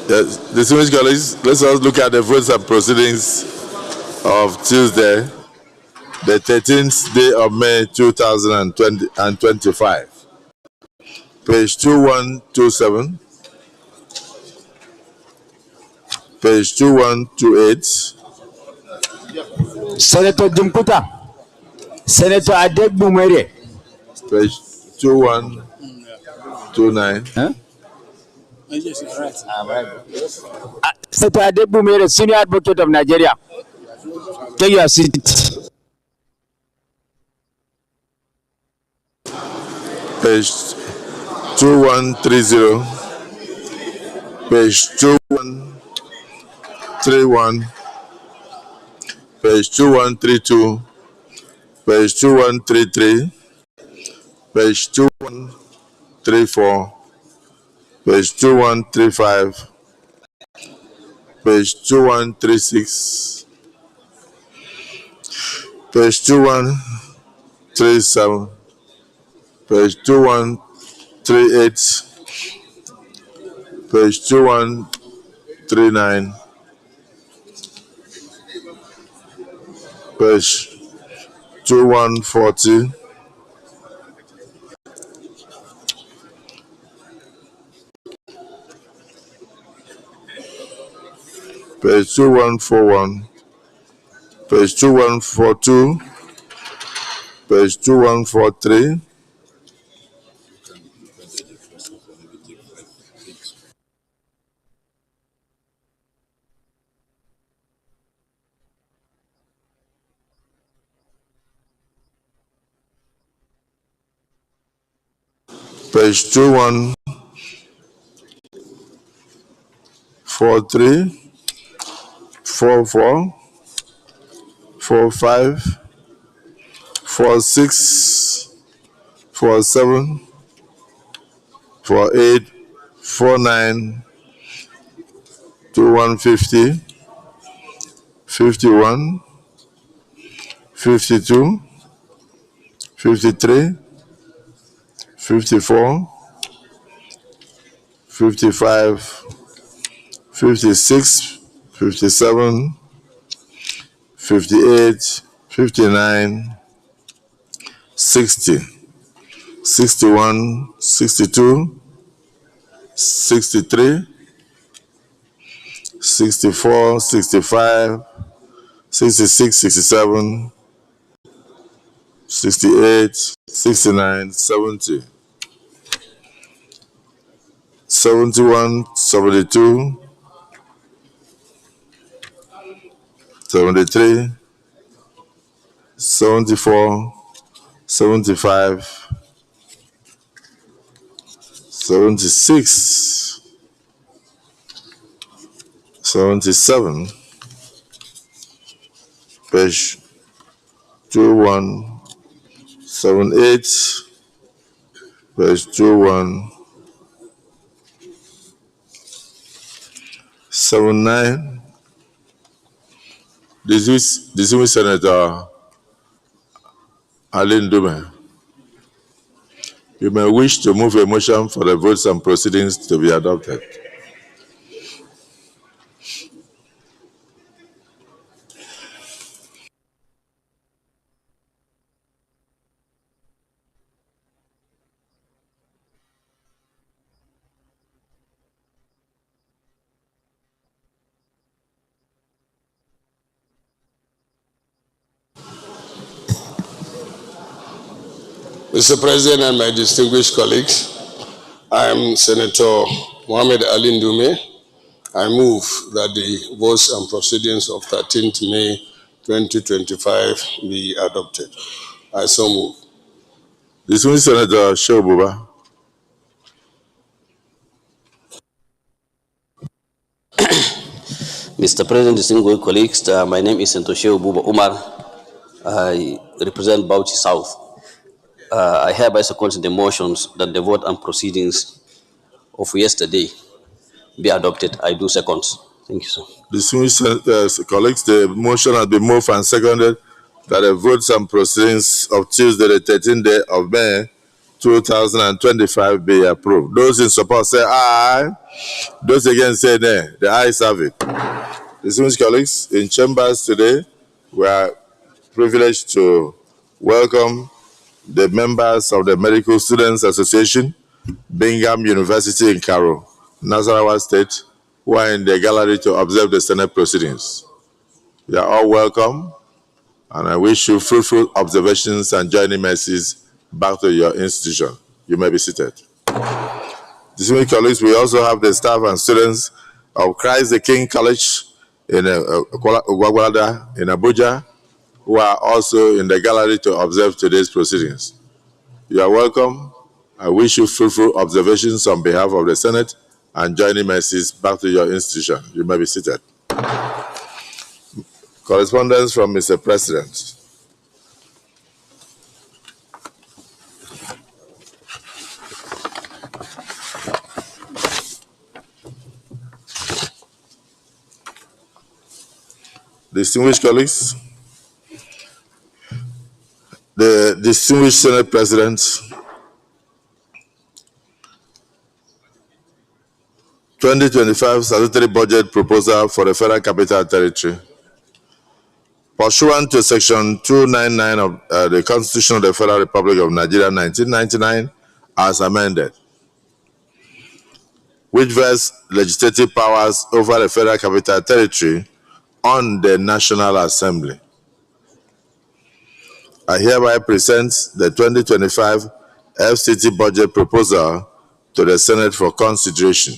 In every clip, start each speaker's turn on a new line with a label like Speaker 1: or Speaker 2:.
Speaker 1: Yes, distinguished colleagues, let's all look at the votes and proceedings of Tuesday, the 13th day of May 2025. Page 2127, page 2128,
Speaker 2: Senator Jimputa, Senator Adegbumere,
Speaker 1: page 2129,
Speaker 2: Senator Adegbumere, Senior Advocate of Nigeria. Take your seat.
Speaker 1: page 2130, page 2131, page 2132, page 2133, page 2134, page 2135, page 2136, page 2137, page 2138, page 2139, page 2140, page 2141, page 2142, page 2143, page 2143, 44, 45, 46, 47, 48, 49, 2150, 51, 52, 53, 54, 55, 56, 57, 58, 59, 60, 61, 62, 63, 64, 65, 66, 67, 68, 69, 70, 71, 72, 73, 74, 75, 76, 77, page 2178, page 2179. Distinguished Senator Alain Dume, you may wish to move a motion for the votes and proceedings to be adopted.
Speaker 3: Mr. President and my distinguished colleagues, I am Senator Mohamed Alain Dume. I move that the votes and proceedings of 13th May 2025 be adopted. I so move.
Speaker 1: Distinguished Senator Shobuba.
Speaker 4: Mr. President, distinguished colleagues, my name is Senator Buba Umar. I represent Bauchi South. I hereby second the motions that the vote and proceedings of yesterday be adopted. I do second. Thank you, sir.
Speaker 1: Distinguished colleagues, the motion has been moved and seconded that the votes and proceedings of Tuesday, the 13th day of May 2025 be approved. Those in support say aye. Those against say nay. The ayes have it. Distinguished colleagues, in chambers today, we are privileged to welcome the members of the Medical Students Association, Bingham University in Karo, Nasarawa State, who are in the gallery to observe the Senate proceedings. You are all welcome, and I wish you fruitful observations and journey mercies back to your institution. You may be seated. Distinguished colleagues, we also have the staff and students of Christ the King College in Gwagwalada in Abuja, who are also in the gallery to observe today's proceedings. You are welcome. I wish you fruitful observations on behalf of the Senate and joining mercies back to your institution. You may be seated. Correspondence from Mr. President. Distinguished colleagues, the distinguished Senate President, 2025 statutory budget proposal for the Federal Capital Territory. Pursuant to Section 299 of the Constitution of the Federal Republic of Nigeria, 1999, as amended, which vests legislative powers over the Federal Capital Territory on the National Assembly. I hereby present the 2025 FCT budget proposal to the Senate for consideration.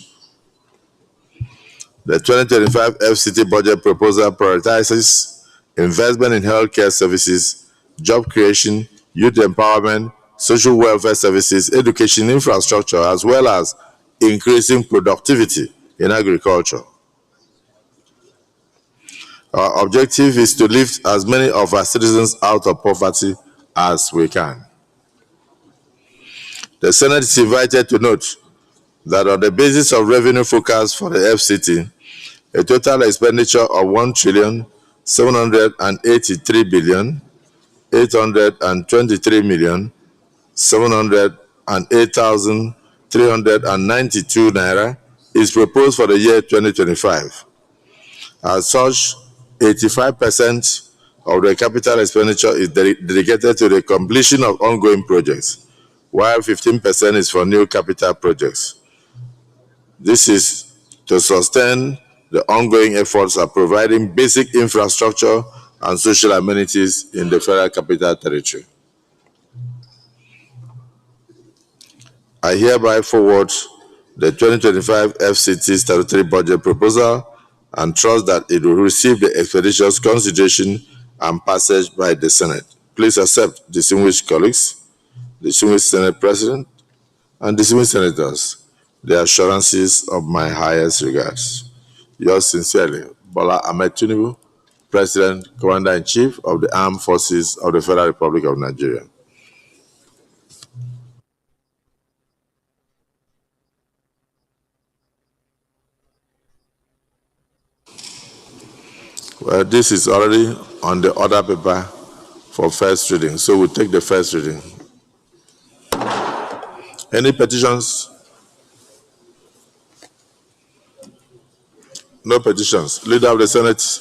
Speaker 1: The 2025 FCT budget proposal prioritizes investment in healthcare services, job creation, youth empowerment, social welfare services, education infrastructure, as well as increasing productivity in agriculture. Our objective is to lift as many of our citizens out of poverty as we can. The Senate is invited to note that on the basis of revenue forecast for the FCT, a total expenditure of 1,783,823,708,392 naira is proposed for the year 2025. As such, 85% of the capital expenditure is dedicated to the completion of ongoing projects, while 15% is for new capital projects. This is to sustain the ongoing efforts of providing basic infrastructure and social amenities in the Federal Capital Territory. I hereby forward the 2025 FCT statutory budget proposal and trust that it will receive the expeditious consideration and passage by the Senate. Please accept, distinguished colleagues, distinguished Senate President, and distinguished senators, the assurances of my highest regards. Yours sincerely, Bola Ahmed Tinubu, President, Commander-in-Chief of the Armed Forces of the Federal Republic of Nigeria. Well, this is already on the order paper for first reading, so we'll take the first reading. Any petitions? No petitions. Leader of the Senate.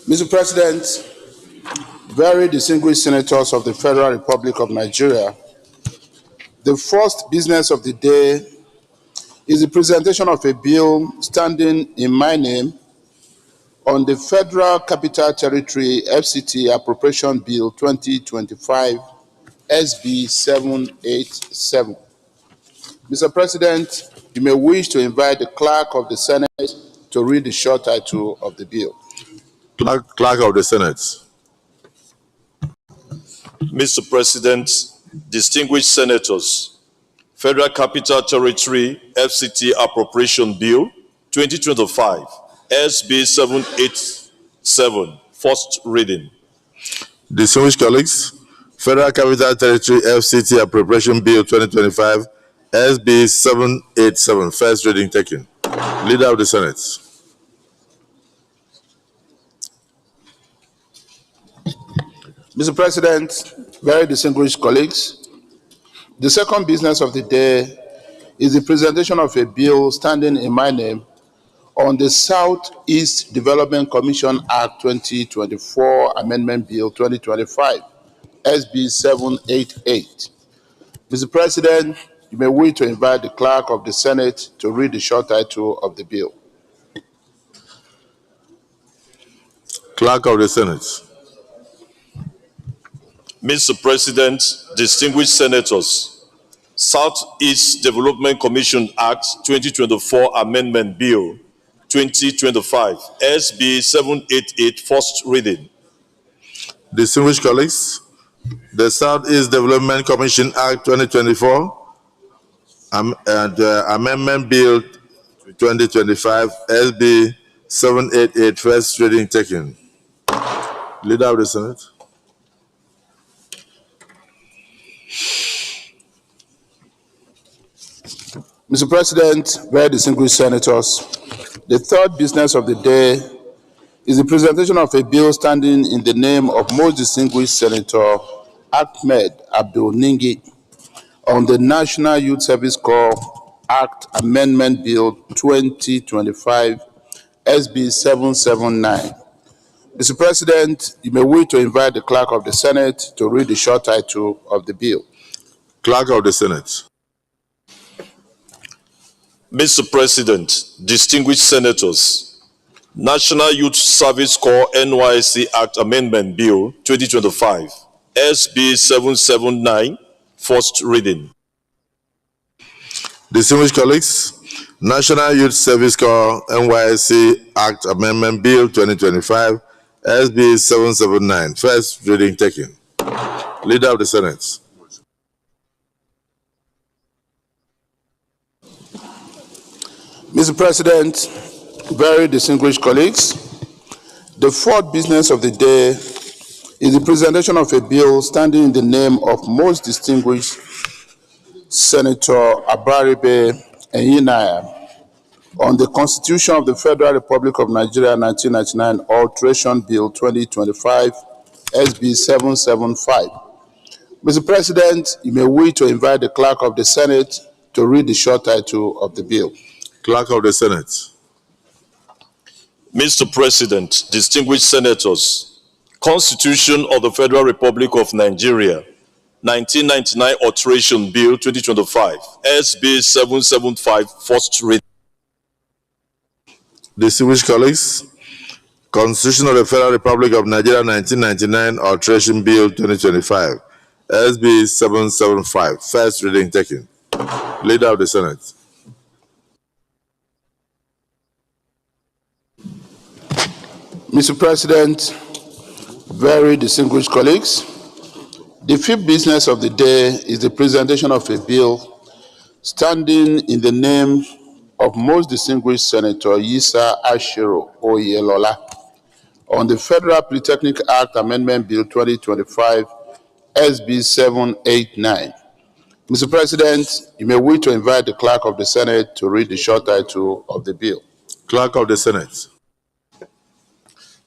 Speaker 5: Mr. President, very distinguished senators of the Federal Republic of Nigeria, the first business of the day is the presentation of a bill standing in my name on the Federal Capital Territory FCT Appropriation Bill 2025 SB 787. Mr. President, you may wish to invite the Clerk of the Senate to read the short title of the bill.
Speaker 1: Clerk of the Senate.
Speaker 6: Mr. President, distinguished senators, Federal Capital Territory FCT Appropriation Bill 2025 SB 787 first reading.
Speaker 1: Distinguished colleagues, Federal Capital Territory FCT Appropriation Bill 2025, SB 787, first reading taken. Leader of the Senate.
Speaker 5: Mr. President, very distinguished colleagues, the second business of the day is the presentation of a bill standing in my name on the Southeast Development Commission Act 2024 Amendment Bill 2025, SB 788. Mr. President, you may wish to invite the clerk of the Senate to read the short title of the bill.
Speaker 1: Clerk of the Senate.
Speaker 6: Mr. President, distinguished senators, Southeast Development Commission Act 2024 Amendment Bill 2025, SB 788, first reading.
Speaker 1: Distinguished colleagues, the Southeast Development Commission Act 2024 and Amendment Bill 2025, SB 788, first reading taken. Leader of the Senate.
Speaker 5: Mr. President, very distinguished senators, the third business of the day is the presentation of a bill standing in the name of most distinguished Senator Ahmed Abdul Ningi on the National Youth Service Corps Act Amendment Bill 2025, SB 779. Mr. President, you may wish to invite the clerk of the Senate to read the short title of the bill.
Speaker 1: Clerk of the Senate.
Speaker 6: Mr. President, distinguished senators, National Youth Service Corps NYSC Act Amendment Bill 2025, SB 779, first reading.
Speaker 1: Distinguished colleagues, National Youth Service Corps NYSC Act Amendment Bill 2025, SB 779, first reading taken. Leader of the Senate.
Speaker 5: Mr. President, very distinguished colleagues, the fourth business of the day is the presentation of a bill standing in the name of most distinguished Senator Abaribe Enyinaya on the Constitution of the Federal Republic of Nigeria 1999 Alteration Bill 2025, SB 775. Mr. President, you may wish to invite the clerk of the Senate to read the short title of the bill.
Speaker 1: Clerk of the Senate.
Speaker 6: Mr. President, distinguished senators, Constitution of the Federal Republic of Nigeria, 1999 Alteration Bill 2025, SB 775, first reading.
Speaker 1: Distinguished colleagues, Constitution of the Federal Republic of Nigeria 1999 Alteration Bill 2025, SB 775, first reading taken. Leader of the Senate.
Speaker 5: Mr. President, very distinguished colleagues, the fifth business of the day is the presentation of a bill standing in the name of most distinguished Senator Yisa Ashiru Oyelola on the Federal Polytechnic Act Amendment Bill 2025, SB 789. Mr. President, you may wish to invite the clerk of the Senate to read the short title of the bill.
Speaker 1: Clerk of the Senate.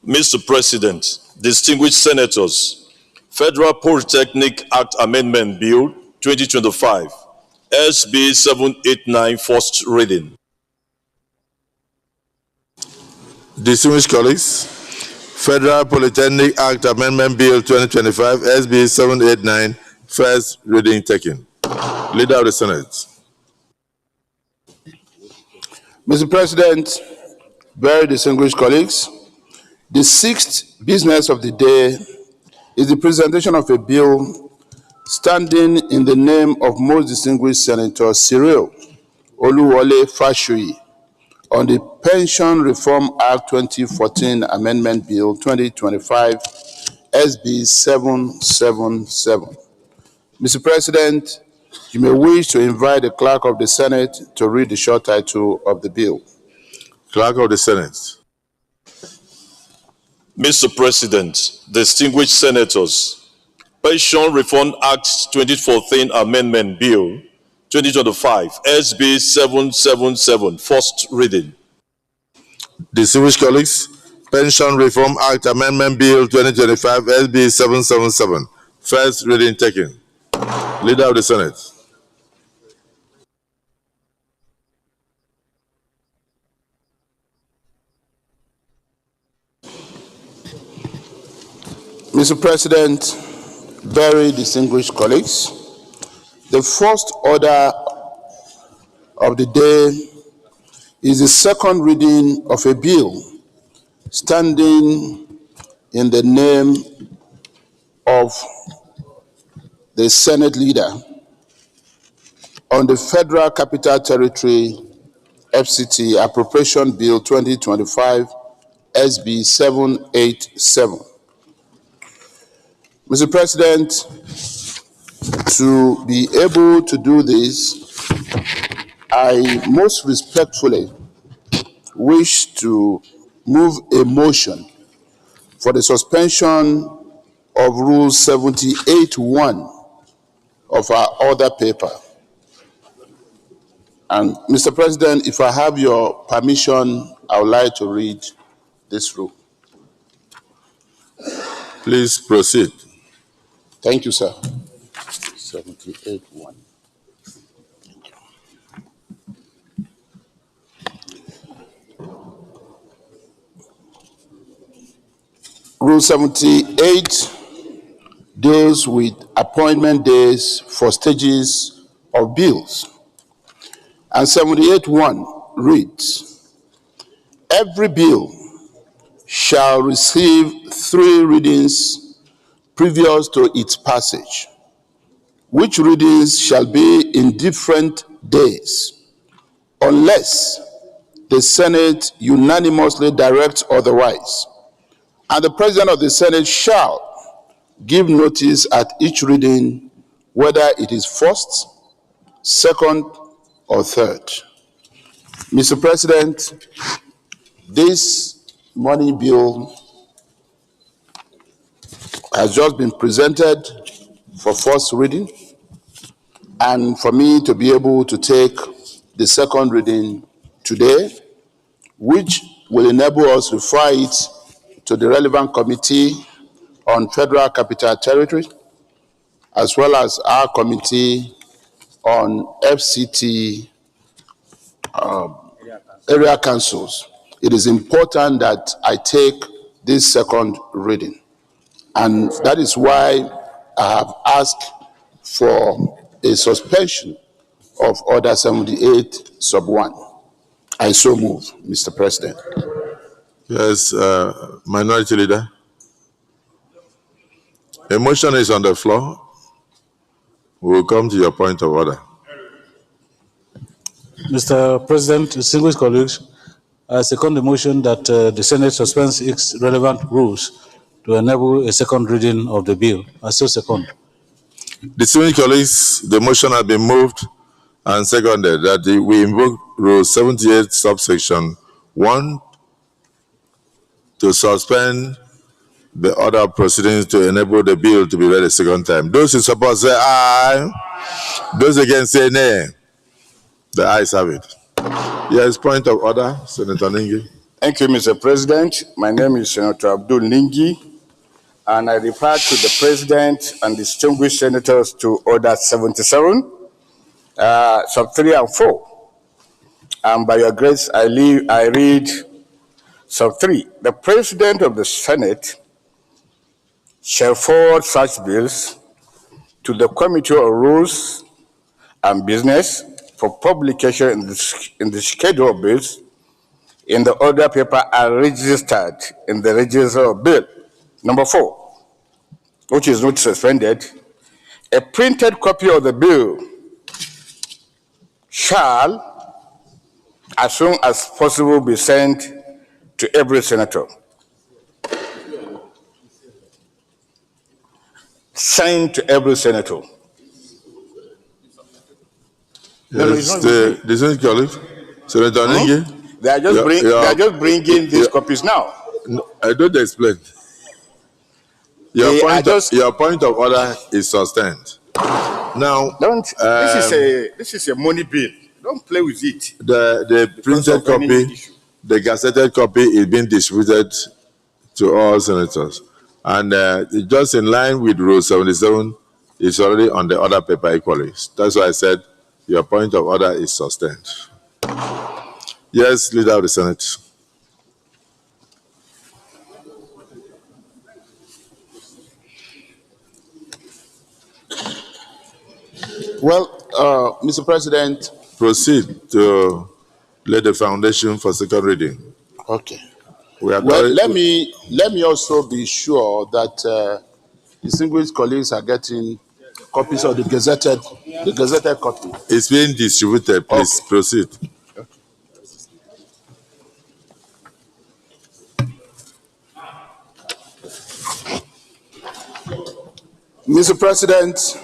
Speaker 6: Mr. President, distinguished senators, Federal Polytechnic Act Amendment Bill 2025, SB 789, first reading.
Speaker 1: Distinguished colleagues, Federal Polytechnic Act Amendment Bill 2025, SB 789, first reading taken. Leader of the Senate.
Speaker 5: Mr. President, very distinguished colleagues, the sixth business of the day is the presentation of a bill standing in the name of most distinguished Senator Cyril Oluwole Fashoyi on the Pension Reform Act 2014 Amendment Bill 2025, SB 777. Mr. President, you may wish to invite the clerk of the Senate to read the short title of the bill.
Speaker 1: Clerk of the Senate.
Speaker 6: Mr. President, distinguished senators, Pension Reform Act 2014 Amendment Bill 2025, SB 777, first reading.
Speaker 1: Distinguished colleagues, Pension Reform Act Amendment Bill 2025, SB 777, first reading taken. Leader of the Senate.
Speaker 5: Mr. President, very distinguished colleagues, the first order of the day is the second reading of a bill standing in the name of the Senate leader on the Federal Capital Territory FCT Appropriation Bill 2025 SB 787. Mr. President, to be able to do this, I most respectfully wish to move a motion for the suspension of Rule 78(1) of our order paper. And Mr. President, if I have your permission, I would like to read this rule.
Speaker 1: Please proceed.
Speaker 5: Thank you, sir. 78(1). Rule 78 deals with appointment days for stages of bills. And 78(1) reads, every bill shall receive 3 readings previous to its passage, which readings shall be in different days, unless the Senate unanimously directs otherwise. And the President of the Senate shall give notice at each reading, whether it is first, second, or third. Mr. President, this money bill has just been presented for first reading, and for me to be able to take the second reading today, which will enable us to refer it to the relevant committee on Federal Capital Territory, as well as our committee on FCT area councils. It is important that I take this second reading. And that is why I have asked for a suspension of Order 78 sub 1. I so move, Mr. President.
Speaker 1: Yes, Minority Leader. A motion is on the floor. We will come to your point of order.
Speaker 7: Mr. President, distinguished colleagues, I second the motion that the Senate suspends its relevant rules to enable a second reading of the bill. I still second.
Speaker 1: Distinguished colleagues, the motion has been moved and seconded that we invoke Rule 78 subsection 1 to suspend the order of proceedings to enable the bill to be read a second time. Those in support say aye. Those against say nay. The ayes have it. Yes, point of order, Senator Ningi.
Speaker 8: Thank you, Mr. President. My name is Senator Abdul Ningi, and I refer to the President and distinguished senators to Order 77, sub 3 and 4. And by your grace, I read sub 3. The President of the Senate shall forward such bills to the Committee on Rules and Business for publication in the schedule of bills in the order paper are registered in the register of bill. Number 4, which is not suspended, a printed copy of the bill shall, as soon as possible, be sent to every senator. Sent to every senator.
Speaker 1: Yes, the colleague, Senator Ningi.
Speaker 8: They are just bringing these copies now.
Speaker 1: No, I don't explain. Your point of order is sustained. Now,
Speaker 8: this is a money bill. Don't play with it.
Speaker 1: the printed copy, the gazetted copy is being distributed to all senators. And just in line with Rule 77, it's already on the other paper equally. That's why I said your point of order is sustained. Yes, Leader of the Senate.
Speaker 5: Well, Mr. President.
Speaker 1: Proceed to lay the foundation for second reading.
Speaker 5: Okay.
Speaker 1: Well,
Speaker 5: let me also be sure that distinguished colleagues are getting copies of the gazetted copy.
Speaker 1: It's being distributed. Please proceed.
Speaker 5: Mr. President,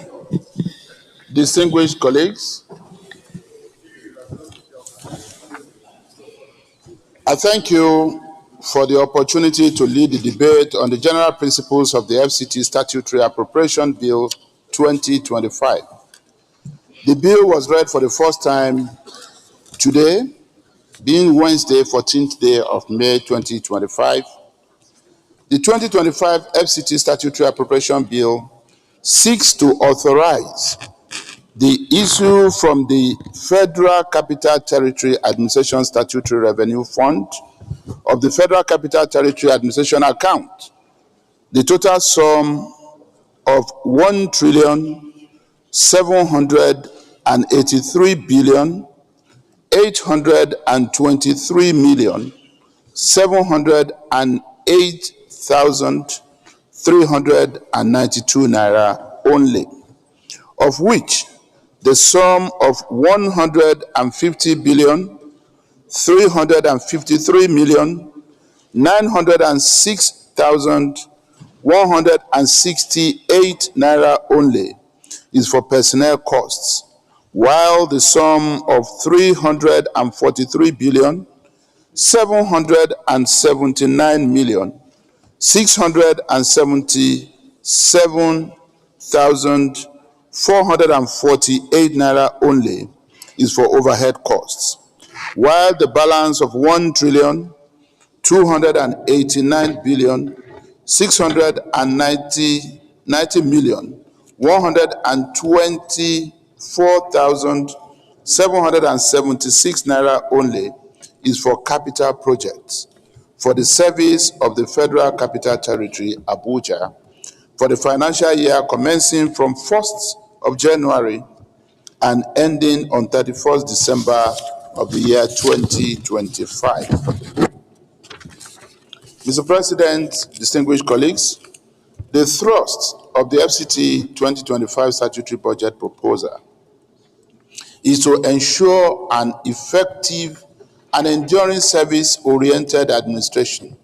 Speaker 5: distinguished colleagues, I thank you for the opportunity to lead the debate on the general principles of the FCT Statutory Appropriation Bill 2025. The bill was read for the first time today, being Wednesday, 14th day of May 2025. The 2025 FCT Statutory Appropriation Bill seeks to authorize the issue from the Federal Capital Territory Administration Statutory Revenue Fund of the Federal Capital Territory Administration account the total sum of 1,783,823,708,392 naira only, of which the sum of 150,353,906,168 naira only is for personnel costs, while the sum of 343,779,677,448 naira only is for overhead costs, while the balance of 1,289,624,776 naira only is for capital projects for the service of the Federal Capital Territory, Abuja, for the financial year commencing from 1st of January and ending on 31st December of the year 2025. Mr. President, distinguished colleagues, the thrust of the FCT 2025 statutory budget proposal is to ensure an effective and enduring service-oriented administration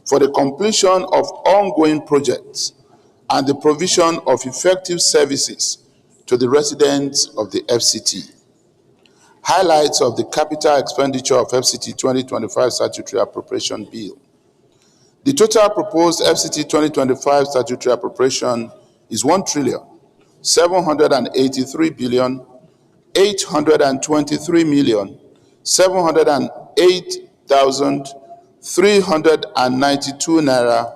Speaker 5: for the completion of ongoing projects and the provision of effective services to the residents of the FCT. Highlights of the capital expenditure of FCT 2025 statutory appropriation bill. The total proposed FCT 2025 statutory appropriation is 1,783,823,708,392 naira,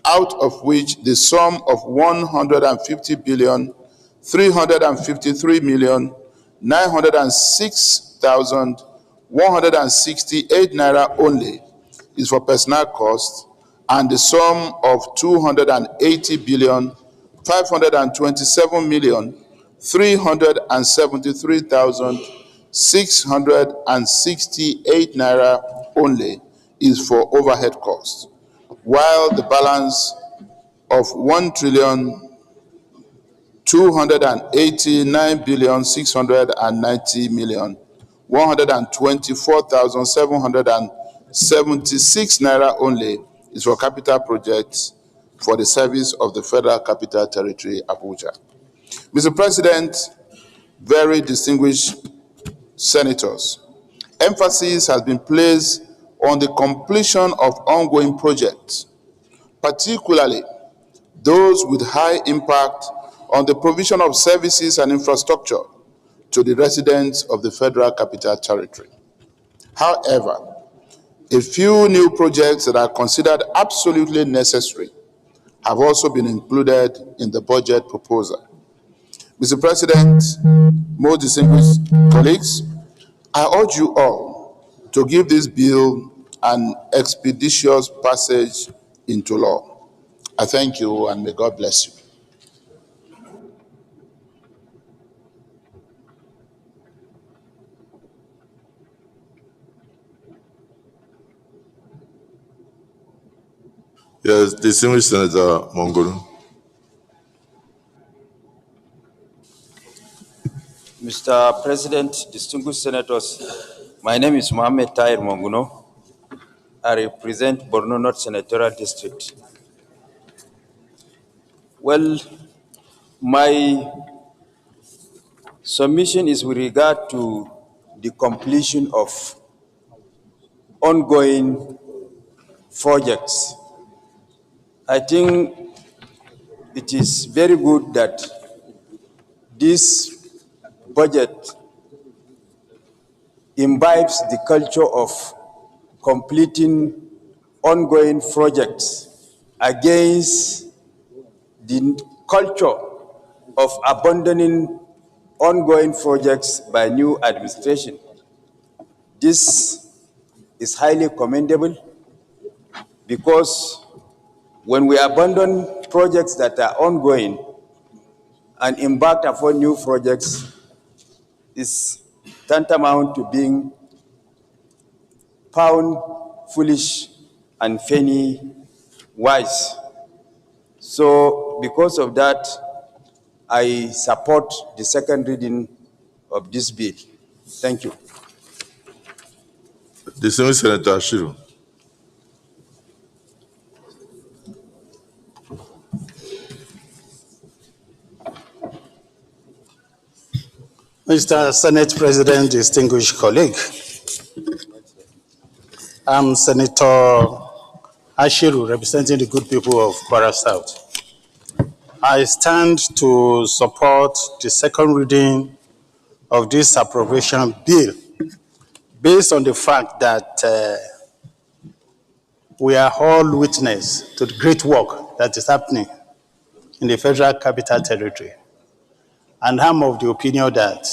Speaker 5: out of which the sum of 150,353,906,168 naira only is for personnel costs, and the sum of 280,527,373,668 naira only is for overhead costs, while the balance of 1,289,690,124,776 naira only is for capital projects for the service of the Federal Capital Territory, Abuja. Mr. President, very distinguished senators, emphasis has been placed on the completion of ongoing projects, particularly those with high impact on the provision of services and infrastructure to the residents of the Federal Capital Territory. However, a few new projects that are considered absolutely necessary have also been included in the budget proposal. Mr. President, most distinguished colleagues, I urge you all to give this bill an expeditious passage into law. I thank you and may God bless you.
Speaker 1: Yes, distinguished Senator Mongolu.
Speaker 2: Mr. President, distinguished senators, my name is Mohammed Tahir Monguno. I represent Borno North Senatorial District. Well, my submission is with regard to the completion of ongoing projects. I think it is very good that this budget imbibes the culture of completing ongoing projects against the culture of abandoning ongoing projects by new administration. This is highly commendable because when we abandon projects that are ongoing and embark upon new projects, is tantamount to being found foolish and penny wise. So because of that, I support the second reading of this bill. Thank you.
Speaker 1: Distinguished Senator Ashiru.
Speaker 9: Mr. Senate President, distinguished colleague, I'm Senator Ashiru, representing the good people of Kwara South. I stand to support the second reading of this appropriation bill based on the fact that we are all witness to the great work that is happening in the Federal Capital Territory. And I'm of the opinion that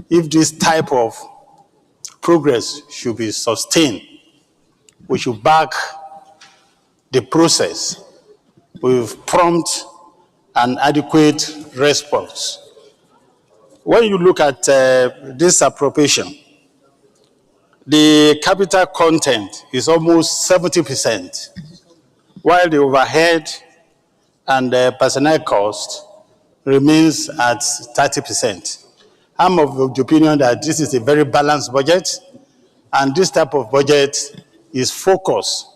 Speaker 9: if this type of progress should be sustained, we should back the process with prompt and adequate response. When you look at this appropriation, the capital content is almost 70%, while the overhead and the personnel cost remains at 30%. I'm of the opinion that this is a very balanced budget, and this type of budget is focused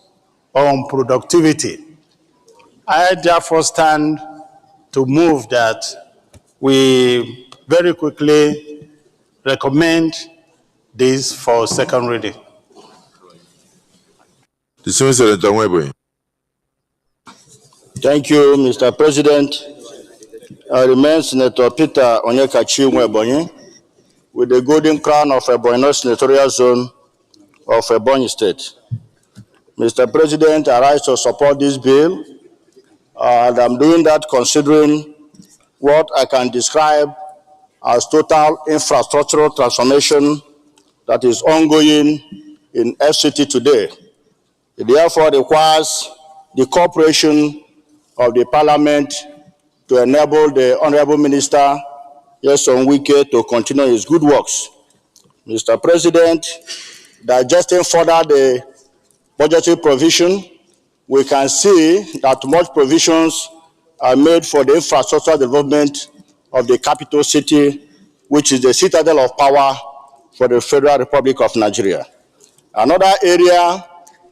Speaker 9: on productivity. I therefore stand to move that we very quickly recommend this for second reading.
Speaker 1: Distinguished Senator Nwebwe.
Speaker 8: Thank you, Mr. President. I remain Senator Peter Onyekachi Nwebonyi with the golden crown of Ebonyi North Senatorial Zone of Ebonyi State. Mr. President, I rise to support this bill, and I'm doing that considering what I can describe as total infrastructural transformation that is ongoing in FCT today. It therefore requires the cooperation of the Parliament to enable the Honorable Minister, Nyesom Wike, to continue his good works. Mr. President, digesting further the budgetary provision, we can see that much provisions are made for the infrastructure development of the capital city, which is the citadel of power for the Federal Republic of Nigeria. Another area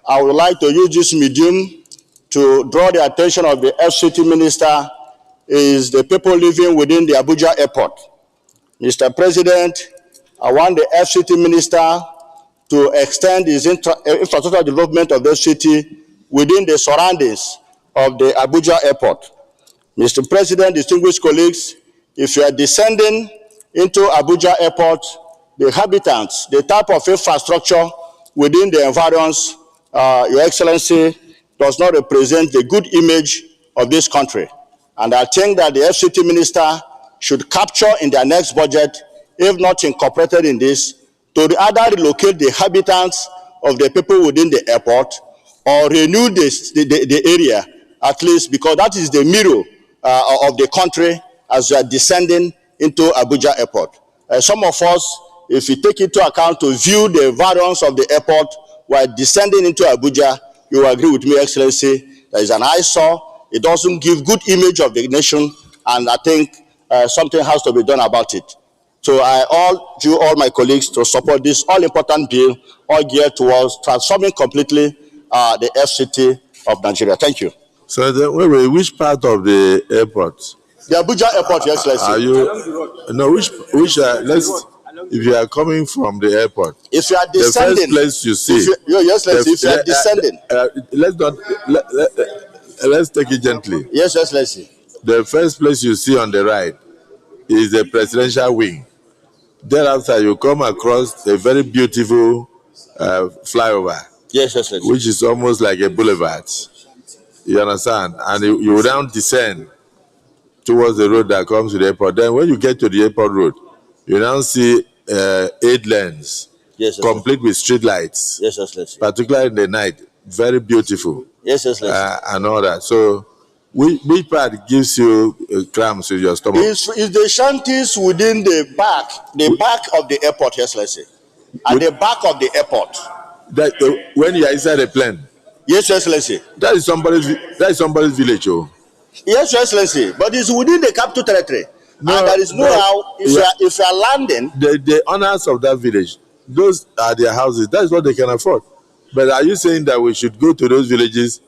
Speaker 8: I would like to use this medium to draw the attention of the FCT Minister is the people living within the Abuja airport. Mr. President, I want the FCT Minister to extend its infrastructural development of the city within the surroundings of the Abuja airport. Mr. President, distinguished colleagues, if you are descending into Abuja airport, the habitants, the type of infrastructure within the environs, Your Excellency, does not represent the good image of this country. And I think that the FCT minister should capture in their next budget, if not incorporated in this, to either relocate the inhabitants of the people within the airport or renew the area, at least, because that is the mirror of the country as we are descending into Abuja airport. Some of us, if you take into account to view the environs of the airport while descending into Abuja, you will agree with me, Excellency, there is an eyesore. It doesn't give good image of the nation, and I think something has to be done about it. So I urge all my colleagues to support this all-important bill, all geared towards transforming completely the FCT of Nigeria. Thank you.
Speaker 1: So wait, which part of the airport?
Speaker 8: The Abuja airport, Your Excellency.
Speaker 1: Are you? No, which let's. If you are coming from the airport,
Speaker 8: if you are descending,
Speaker 1: the first place you see.
Speaker 8: Your Excellency, if you are descending,
Speaker 1: let's take it gently.
Speaker 8: Yes, Your Excellency.
Speaker 1: The first place you see on the right is the presidential wing. Thereafter, you come across a very beautiful flyover.
Speaker 8: Yes, Your Excellency.
Speaker 1: Which is almost like a boulevard. You understand? And you now descend towards the road that comes to the airport. Then when you get to the airport road, you now see 8 lanes,
Speaker 8: yes,
Speaker 1: complete with street lights.
Speaker 8: Yes, Excellency.
Speaker 1: Particularly in the night, very beautiful.
Speaker 8: Yes, Excellency.
Speaker 1: And all that. So, which part gives you cramps in your stomach?
Speaker 8: Is the shanties within the back of the airport, Yes, Excellency? At the back of the airport.
Speaker 1: That when you are inside the plane.
Speaker 8: Yes, Your Excellency.
Speaker 1: That is somebody's village, oh.
Speaker 8: Yes, Your Excellency. But it's within the capital territory. No, and there is no how, if you are landing.
Speaker 1: The owners of that village, those are their houses. That's what they can afford. But are you saying that we should go to those villages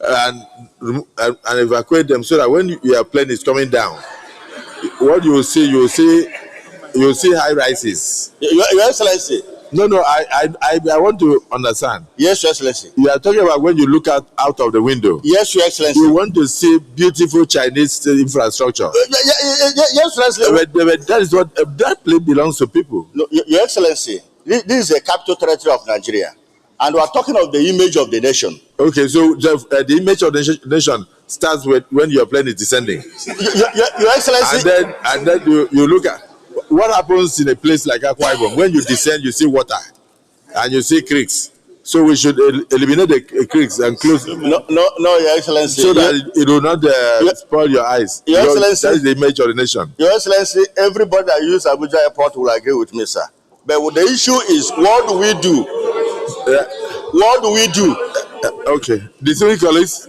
Speaker 1: and evacuate them so that when your plane is coming down, what you will see high rises?
Speaker 8: Your Excellency.
Speaker 1: No, I want to understand.
Speaker 8: Yes, Your Excellency.
Speaker 1: You are talking about when you look out of the window.
Speaker 8: Yes, Your Excellency.
Speaker 1: You want to see beautiful Chinese infrastructure.
Speaker 8: Yes, Your Excellency.
Speaker 1: But that is what that place belongs to people.
Speaker 8: No, Your Excellency, this is the capital territory of Nigeria, and we are talking of the image of the nation.
Speaker 1: Okay, so the image of the nation starts with when your plane is descending.
Speaker 8: Your Excellency.
Speaker 1: And then you look at what happens in a place like Akwa Ibom. When you descend, you see water, and you see creeks. So we should eliminate the creeks and close.
Speaker 8: No, Your Excellency.
Speaker 1: So that it will not spoil your eyes.
Speaker 8: Your Excellency.
Speaker 1: That is the image of the nation.
Speaker 8: Your Excellency, everybody that uses Abuja Airport will agree with me, sir. But the issue is, what do we do? What do we do?
Speaker 1: Okay. Distinguished colleagues,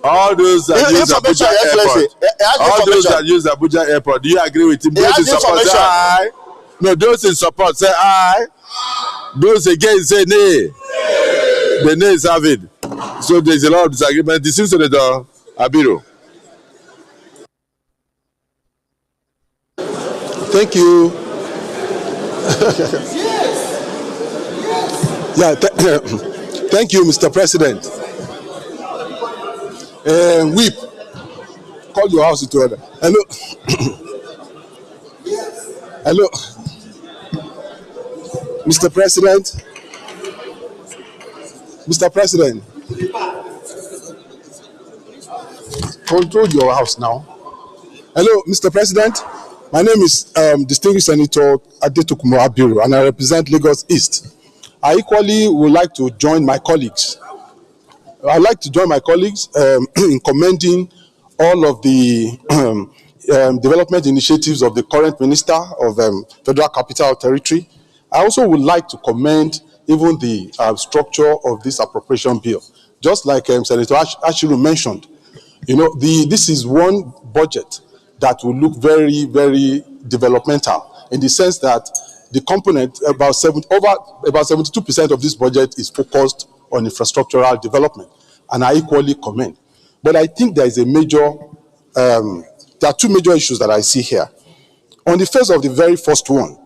Speaker 1: all those that use Abuja Airport, all those that use Abuja Airport, do you agree with him? Those in support say aye. No, those in support say aye. Those against say nay. The nays have it. So there's a lot of disagreement. This is Senator Abiru.
Speaker 10: Thank you. Yeah, thank you, Mr. President. Whip, call your house to order. Hello. Hello. Mr. President. Mr. President. Control your house now. Hello, Mr. President. My name is Distinguished Senator Adetokunbo Abiru, and I represent Lagos East. I equally would like to join my colleagues. I'd like to join my colleagues in commending all of the development initiatives of the current Minister of Federal Capital Territory. I also would like to commend even the structure of this appropriation bill. Just like Senator Ashiru mentioned, you know, this is one budget that will look very, very developmental, in the sense that the component, about 72% of this budget is focused on infrastructural development, and I equally commend. But I think there is a major, there are two major issues that I see here. On the face of the very first one,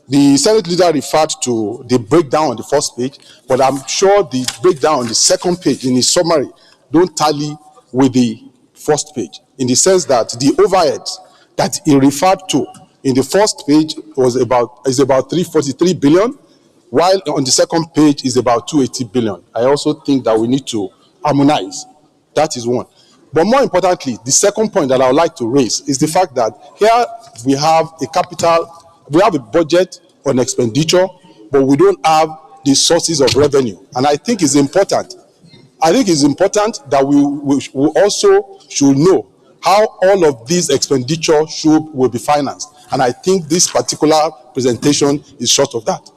Speaker 10: The Senate leader referred to the breakdown on the first page, but I'm sure the breakdown on the second page in his summary don't tally with the first page, in the sense that the overheads that he referred to in the first page is about 343 billion, while on the second page is about 280 billion. I also think that we need to harmonize. That is one. But more importantly, the second point that I would like to raise is the fact that here we have a budget on expenditure, but we don't have the sources of revenue. And I think it's important. That we also should know how all of these expenditure will be financed. And I think this particular presentation is short of that.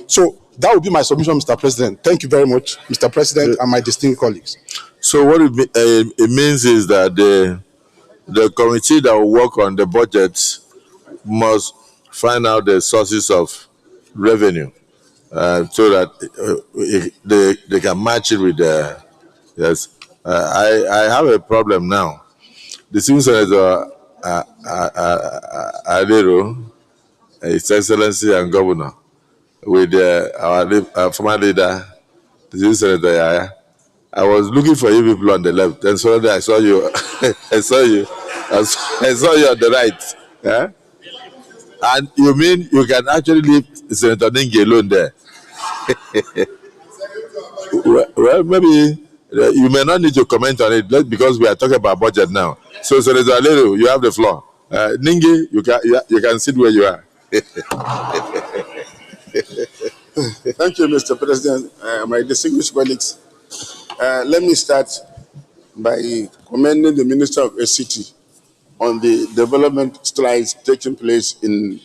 Speaker 10: So that would be my submission, Mr. President. Thank you very much, Mr. President, and my distinguished colleagues.
Speaker 1: So what it means is that the committee that will work on the budget must find out the sources of revenue so that they can match it with the, yes. I have a problem now. The Civil Senator Adero, His Excellency and Governor, with our former leader, the Civil Senator Yaya. I was looking for you people on the left, and suddenly I saw you. I saw you on the right. Yeah? And you mean you can actually leave Senator Ningi alone there? Well, maybe you may not need to comment on it because we are talking about budget now. So, Senator Alero, you have the floor. Ningi, you can sit where you are.
Speaker 8: Thank you, Mr. President. My distinguished colleagues, let me start by commending the Minister of FCT on the development strides taking place in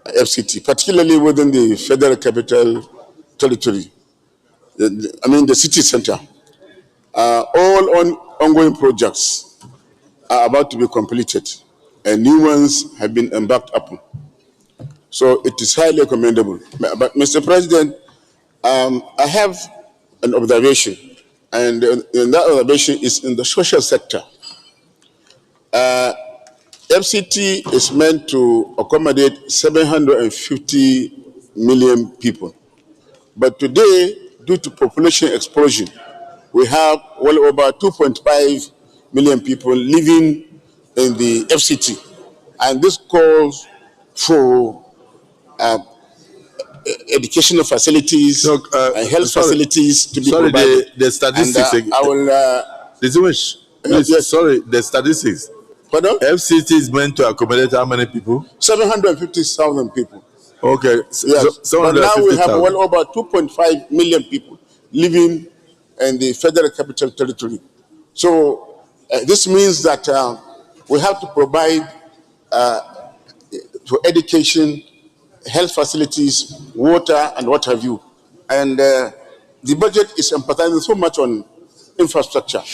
Speaker 8: FCT, particularly within the Federal Capital Territory, the city center. All ongoing projects are about to be completed, and new ones have been embarked upon. So it is highly commendable. But Mr. President, I have an observation, and that observation is in the social sector. FCT is meant to accommodate 750 million people. But today, due to population explosion, we have well over 2.5 million people living in the FCT. And this calls for educational facilities and health facilities to be provided.
Speaker 1: The statistics.
Speaker 8: And, I will...
Speaker 1: Distinguish, please,
Speaker 8: yes.
Speaker 1: Sorry, the statistics.
Speaker 8: Pardon?
Speaker 1: FCT is meant to accommodate how many people?
Speaker 8: 750,000 people.
Speaker 1: Okay.
Speaker 8: Yes. But now we have well over 2.5 million people living in the Federal Capital Territory. So this means that we have to provide for education, health facilities, water, and what have you. And the budget is emphasizing so much on infrastructure,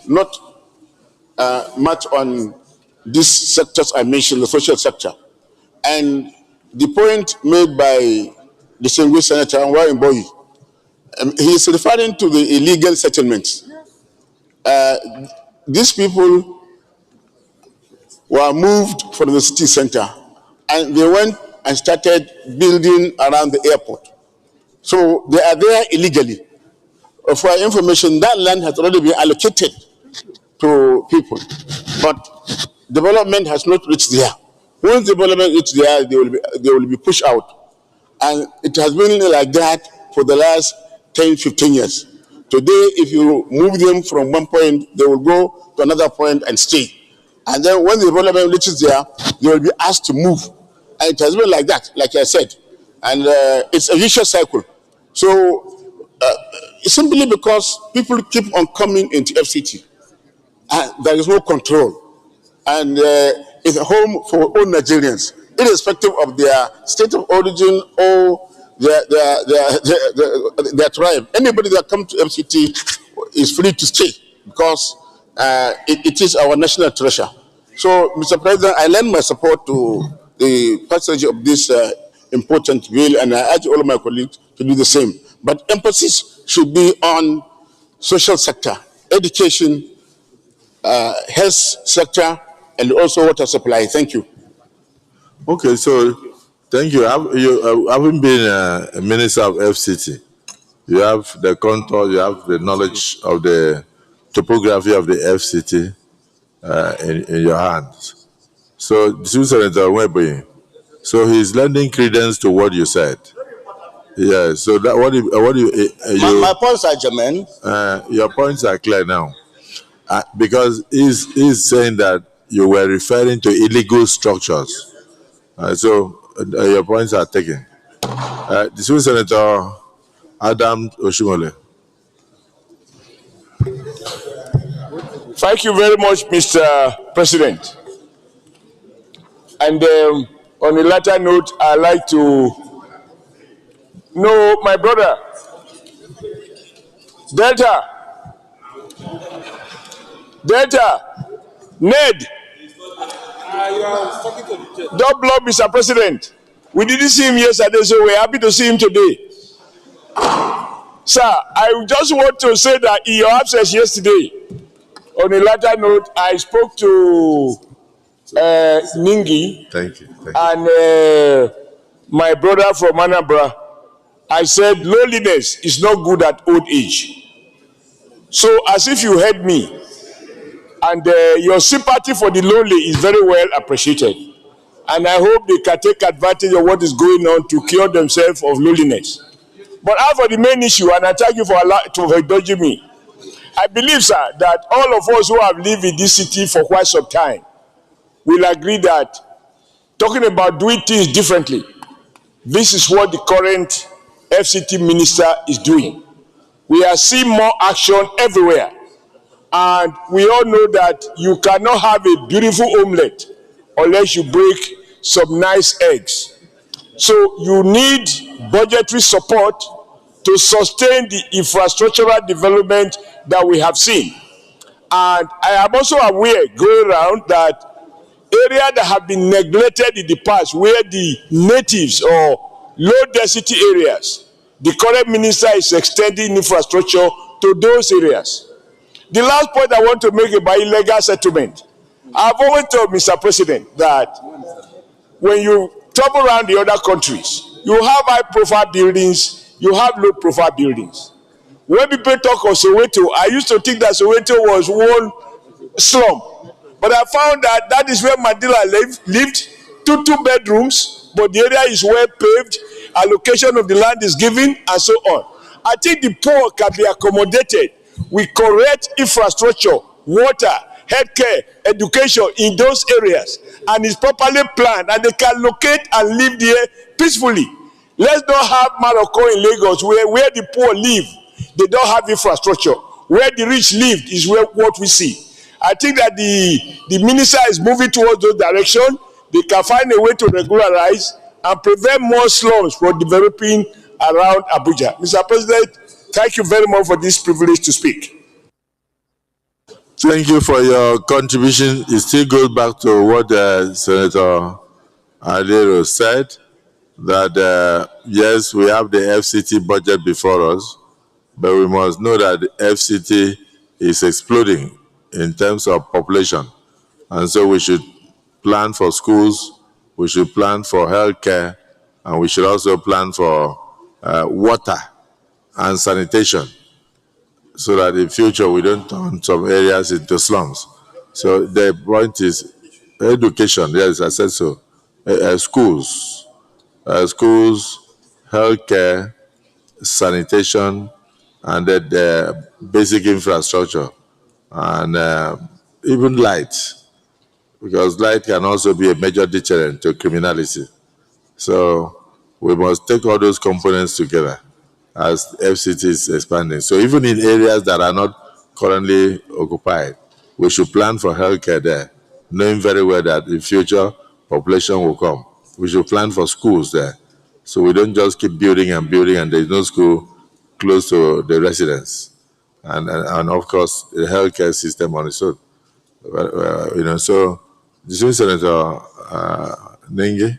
Speaker 8: not much on these sectors I mentioned, the social sector. And the point made by distinguished Senator Nwaimboi, he is referring to the illegal settlements. These people were moved from the city center, and they went and started building around the airport. So they are there illegally. For our information, that land has already been allocated to people, but development has not reached there. Once development reaches there, they will be pushed out. And it has been like that for the last 10, 15 years. Today, if you move them from one point, they will go to another point and stay. And then when the development reaches there, they will be asked to move. And it has been like that, like I said. And it's a vicious cycle. So simply because people keep on coming into FCT, and there is no control. And it's a home for all Nigerians, irrespective of their state of origin or their tribe. Anybody that comes to FCT is free to stay because it is our national treasure. So, Mr. President, I lend my support to the passage of this important bill, and I urge all of my colleagues to do the same. But emphasis should be on social sector, education, health sector, and also water supply. Thank you.
Speaker 1: Okay, so Thank you. Having been a minister of FCT, you have the contour, you have the knowledge of the topography of the FCT in your hands. So, Senator Webby, so he's lending credence to what you said. Yeah. So that what
Speaker 8: My points are germane.
Speaker 1: Your points are clear now, because he's saying that you were referring to illegal structures. Your points are taken. The Senator Adam Oshimole.
Speaker 11: Thank you very much, Mr. President. And on a latter note, I'd like to know my brother, Delta, Ned. Don't block, Mr. President. We didn't see him yesterday, so we're happy to see him today. Sir, I just want to say that in your absence yesterday, on a latter note, I spoke to Ningi.
Speaker 1: Thank you.
Speaker 11: And my brother from Anambra. I said loneliness is not good at old age. So as if you heard me, and your sympathy for the lonely is very well appreciated. And I hope they can take advantage of what is going on to cure themselves of loneliness. But as for the main issue, and I thank you for indulging me, I believe, sir, that all of us who have lived in this city for quite some time will agree that talking about doing things differently, this is what the current FCT minister is doing. We are seeing more action everywhere. And we all know that you cannot have a beautiful omelette unless you break some nice eggs. So you need budgetary support to sustain the infrastructural development that we have seen. And I am also aware, going around, that areas that have been neglected in the past, where the natives or low-density areas, the current minister is extending infrastructure to those areas. The last point I want to make about illegal settlement. I've always told Mr. President that when you travel around the other countries, you have high-profile buildings, you have low-profile buildings. When people talk of Soweto, I used to think that Soweto was one slum. But I found that that is where Mandela lived, two bedrooms, but the area is well paved, allocation of the land is given, and so on. I think the poor can be accommodated with correct infrastructure, water, healthcare, education in those areas, and it's properly planned, and they can locate and live there peacefully. Let's not have Morocco in Lagos, where the poor live, they don't have infrastructure. Where the rich live is what we see. I think that the minister is moving towards those directions. They can find a way to regularize and prevent more slums from developing around Abuja. Mr. President, thank you very much for this privilege to speak.
Speaker 1: Thank you for your contribution. It still goes back to what Senator Adero said, that yes, we have the FCT budget before us, but we must know that the FCT is exploding in terms of population. And so we should plan for schools, we should plan for healthcare, and we should also plan for water and sanitation, so that in future we don't turn some areas into slums. So the point is education, yes, I said so. Schools, healthcare, sanitation, and the basic infrastructure, and even light, because light can also be a major deterrent to criminality. So we must take all those components together as FCT is expanding. So even in areas that are not currently occupied, we should plan for healthcare there, knowing very well that in future population will come. We should plan for schools there, so we don't just keep building and building and there's no school close to the residents. And of course, the healthcare system on its own. So, Senator Ningi.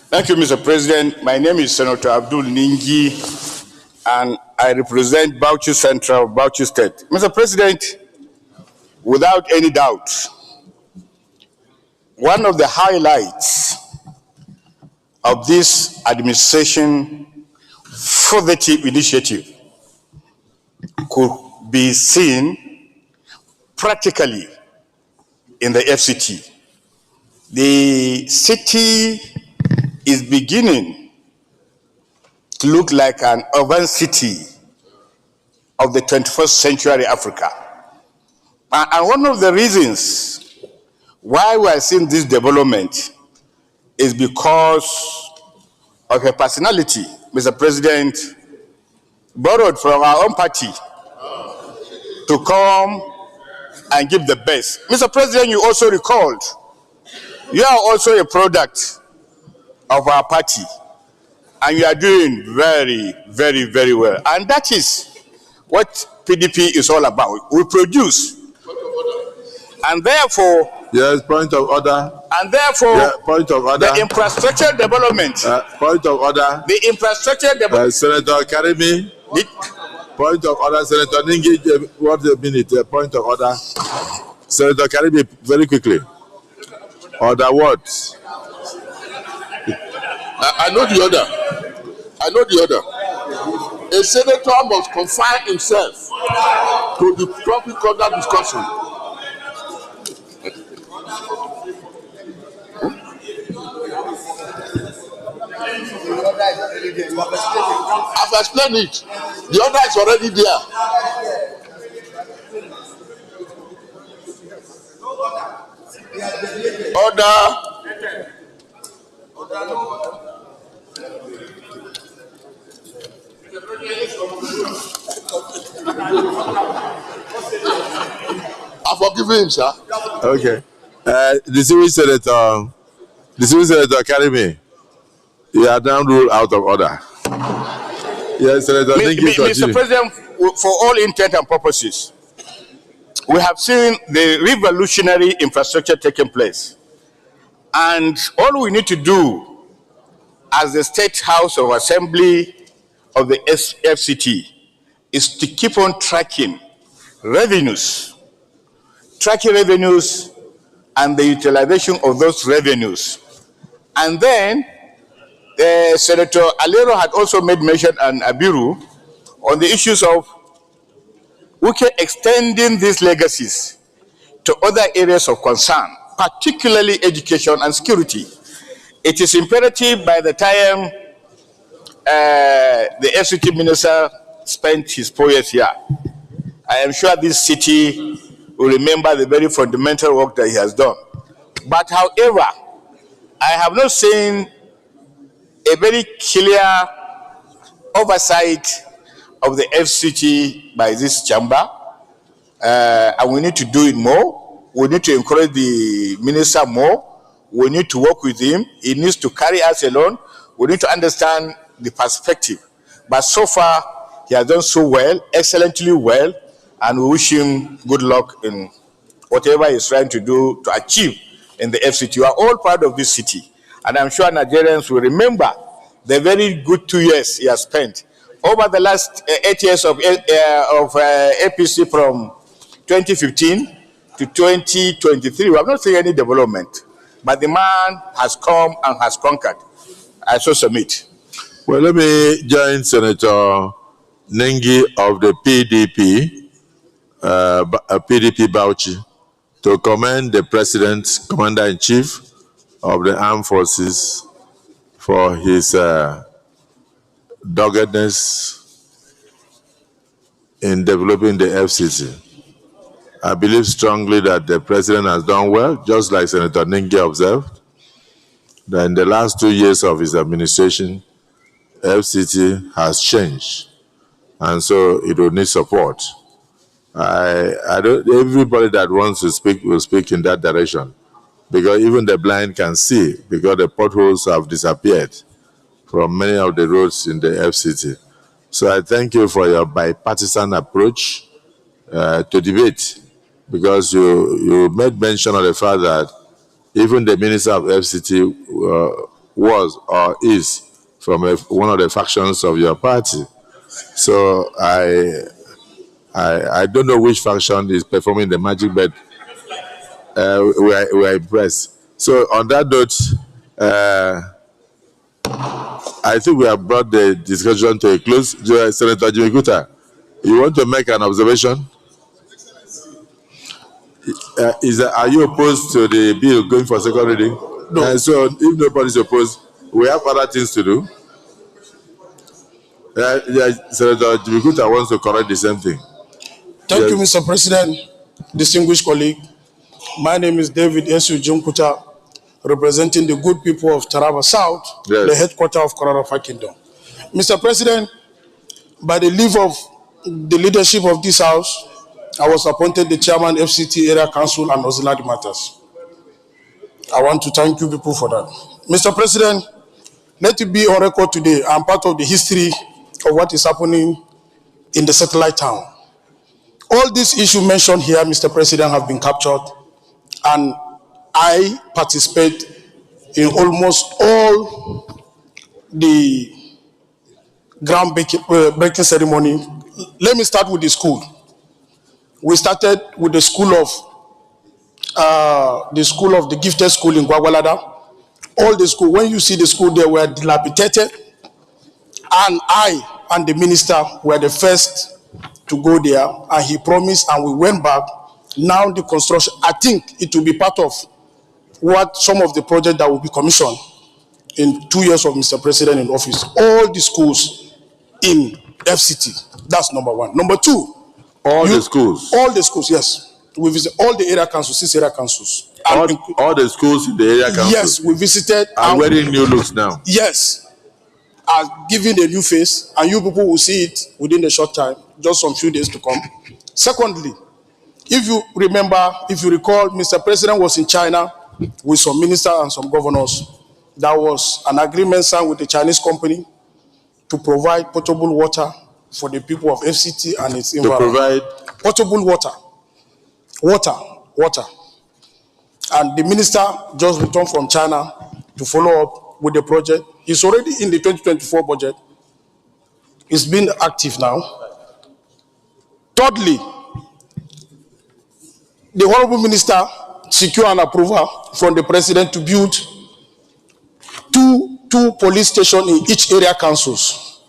Speaker 8: Thank you, Mr. President. My name is Senator Abdul Ningi, and I represent Bauchi Central, Bauchi State. Mr. President, without any doubt, one of the highlights of this administration positive initiative could be seen practically in the FCT. The city is beginning to look like an urban city of the 21st century Africa. And one of the reasons why we are seeing this development is because of a personality, Mr. President, borrowed from our own party to come and give the best. Mr. President, you also recalled, you are also a product of our party, and you are doing very, very, very well. And that is what PDP is all about. We produce. And therefore,
Speaker 1: yes, point of order.
Speaker 8: And therefore,
Speaker 1: yeah, point of order.
Speaker 8: The infrastructure development.
Speaker 1: Point of order.
Speaker 8: The infrastructure development.
Speaker 1: Senator Karimi. Point of order. Senator Ningi, what a minute. Point of order. Senator Karimi, very quickly. Order what?
Speaker 10: I know the order. I know the order. A senator must confine himself to the topic of that discussion. I've explained it. The order is already there. Order. I've forgiven him, sir.
Speaker 1: Okay. Distinguished Senator Karimi, you are now ruled out of order. Yes, Senator.
Speaker 8: Mr. President, for all intent and purposes, we have seen the revolutionary infrastructure taking place. And all we need to do as the State House of Assembly of the FCT is to keep on tracking revenues and the utilization of those revenues. And then Senator Alero had also made mention, and Abiru, on the issues of extending these legacies to other areas of concern, particularly education and security. It is imperative by the time the FCT minister spent his 4 years here, I am sure this city will remember the very fundamental work that he has done. But however, I have not seen a very clear oversight of the FCT by this chamber, and we need to do it more. We need to encourage the minister more. We need to work with him. He needs to carry us along. We need to understand the perspective. But so far, he has done so well, excellently well, and we wish him good luck in whatever he's trying to do to achieve in the FCT. You are all part of this city, and I'm sure Nigerians will remember the very good 2 years he has spent. Over the last 8 years of APC from 2015 to 2023, we have not seen any development. But the man has come and has conquered. I so submit.
Speaker 1: Well, let me join Senator Nengi of the PDP, PDP Bauchi, to commend the President, Commander-in-Chief of the Armed Forces, for his doggedness in developing the FCC. I believe strongly that the President has done well, just like Senator Nengi observed, that in the last 2 years of his administration, FCT has changed, and so it will need support. I don't. Everybody that wants to speak will speak in that direction, because even the blind can see, because the potholes have disappeared from many of the roads in the FCT. So I thank you for your bipartisan approach to debate, because you made mention of the fact that even the minister of FCT was or is from one of the factions of your party. So I don't know which faction is performing the magic, but we are impressed. So on that note, I think we have brought the discussion to a close. Senator Jimmy Kuta, you want to make an observation? Are you opposed to the bill going for second reading? No. So if nobody is opposed, we have other things to do. Senator Jimmy Kuta wants to correct the same thing.
Speaker 10: Thank you, Mr. President, distinguished colleague. My name is David S. Junkuta, representing the good people of Taraba South, the headquarters of Kororofa Kingdom. Mr. President, by the leave of the leadership of this House, I was appointed the chairman FCT Area Council and Auxiliary Matters. I want to thank you people for that. Mr. President, let it be on record today, I'm part of the history of what is happening in the satellite town. All these issues mentioned here, Mr. President, have been captured, and I participate in almost all the groundbreaking ceremony. Let me start with the school. We started with the school of the gifted school in Gwagwalada. All the school, when you see the school, they were dilapidated, and I and the minister were the first to go there, and he promised, and we went back. Now the construction, I think it will be part of what some of the projects that will be commissioned in 2 years of Mr. President in office. All the schools in FCT. That's number one. Number two.
Speaker 1: All the schools?
Speaker 10: All the schools, yes. We visit all the area councils, 6 area councils.
Speaker 1: All the schools in the area council?
Speaker 10: Yes, we visited.
Speaker 1: And wearing new looks now?
Speaker 10: Yes. Are giving a new face, and you people will see it within a short time, just some few days to come. Secondly, if you remember, if you recall, Mr. President was in China with some ministers and some governors. There was an agreement signed with a Chinese company to provide potable water for the people of FCT and its environment. To provide potable water. Water. And the minister just returned from China to follow up with the project. It's already in the 2024 budget. It's been active now. Thirdly, the Honorable Minister secured an approval from the President to build two police stations in each area councils.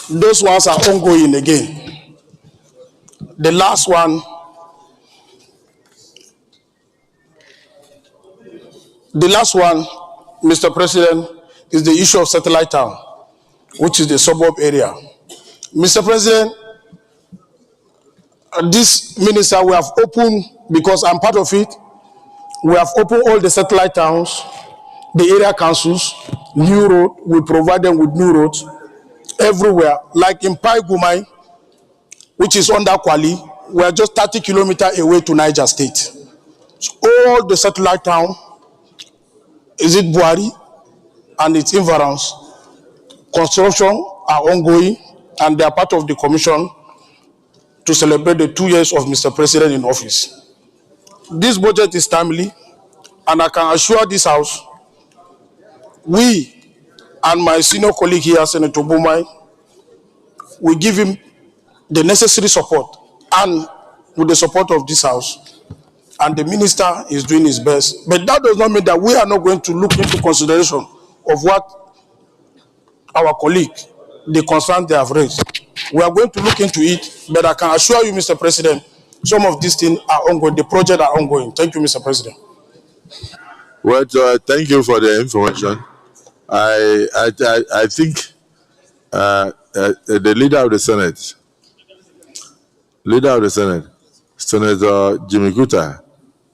Speaker 10: Those ones are ongoing again. The last one, Mr. President, is the issue of satellite town, which is the suburb area. Mr. President, this minister, we have opened, because I'm part of it, we have opened all the satellite towns, the area councils, new road, we provide them with new roads everywhere. Like in Pai Gumai, which is under Kwali, we are just 30 kilometers away to Niger State. So all the satellite town, is it Buhari and its environs, construction are ongoing, and they are part of the commission to celebrate the 2 years of Mr. President in office. This budget is timely, and I can assure this House, we and my senior colleague here, Senator Boumai, we give him the necessary support, and with the support of this House, and the minister is doing his best. But that does not mean that we are not going to look into consideration of what our colleague, the concerns they have raised. We are going to look into it, but I can assure you, Mr. President, some of these things are ongoing. The projects are ongoing. Thank you, Mr. President.
Speaker 1: Well, thank you for the information. I think the leader of the Senate, Senator Jimmy Kuta,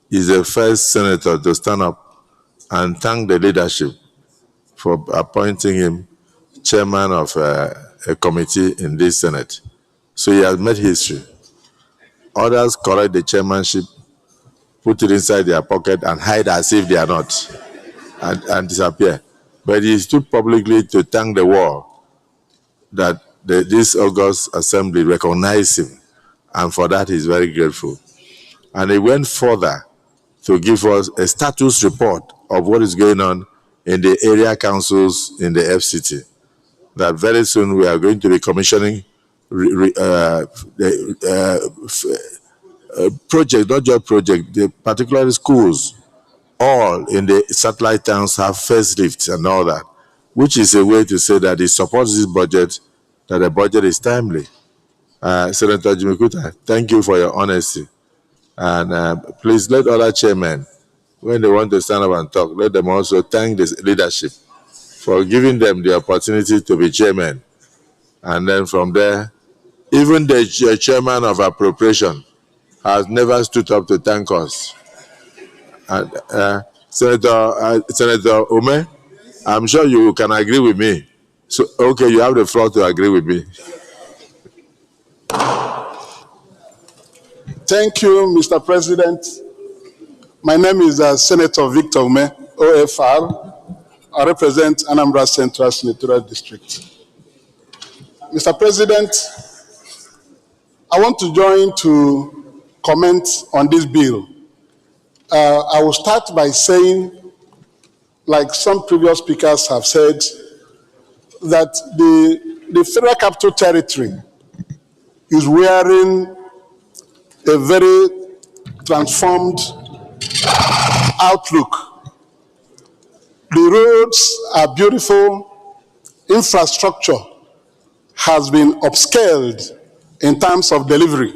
Speaker 1: is the first senator to stand up and thank the leadership for appointing him chairman of a committee in this Senate. So he has made history. Others correct the chairmanship, put it inside their pocket and hide as if they are not, and disappear. But he stood publicly to thank the world that this August Assembly recognized him, and for that he's very grateful. And he went further to give us a status report of what is going on in the area councils in the FCT. That very soon we are going to be commissioning project, not just project, the particular schools, all in the satellite towns have facelifts and all that, which is a way to say that it supports this budget, that the budget is timely. Senator Jimmy Kuta, thank you for your honesty. And please let other chairmen, when they want to stand up and talk, let them also thank the leadership for giving them the opportunity to be chairman. And then from there, even the chairman of appropriation has never stood up to thank us. And, Senator Ume, I'm sure you can agree with me. So, okay, you have the floor to agree with me.
Speaker 10: Thank you, Mr. President. My name is Senator Victor Ume, OFR. I represent Anambra Central Senatorial District. Mr. President, I want to join to comment on this bill. I will start by saying, like some previous speakers have said, that the Federal Capital Territory is wearing a very transformed outlook. The roads are beautiful. Infrastructure has been upscaled in terms of delivery.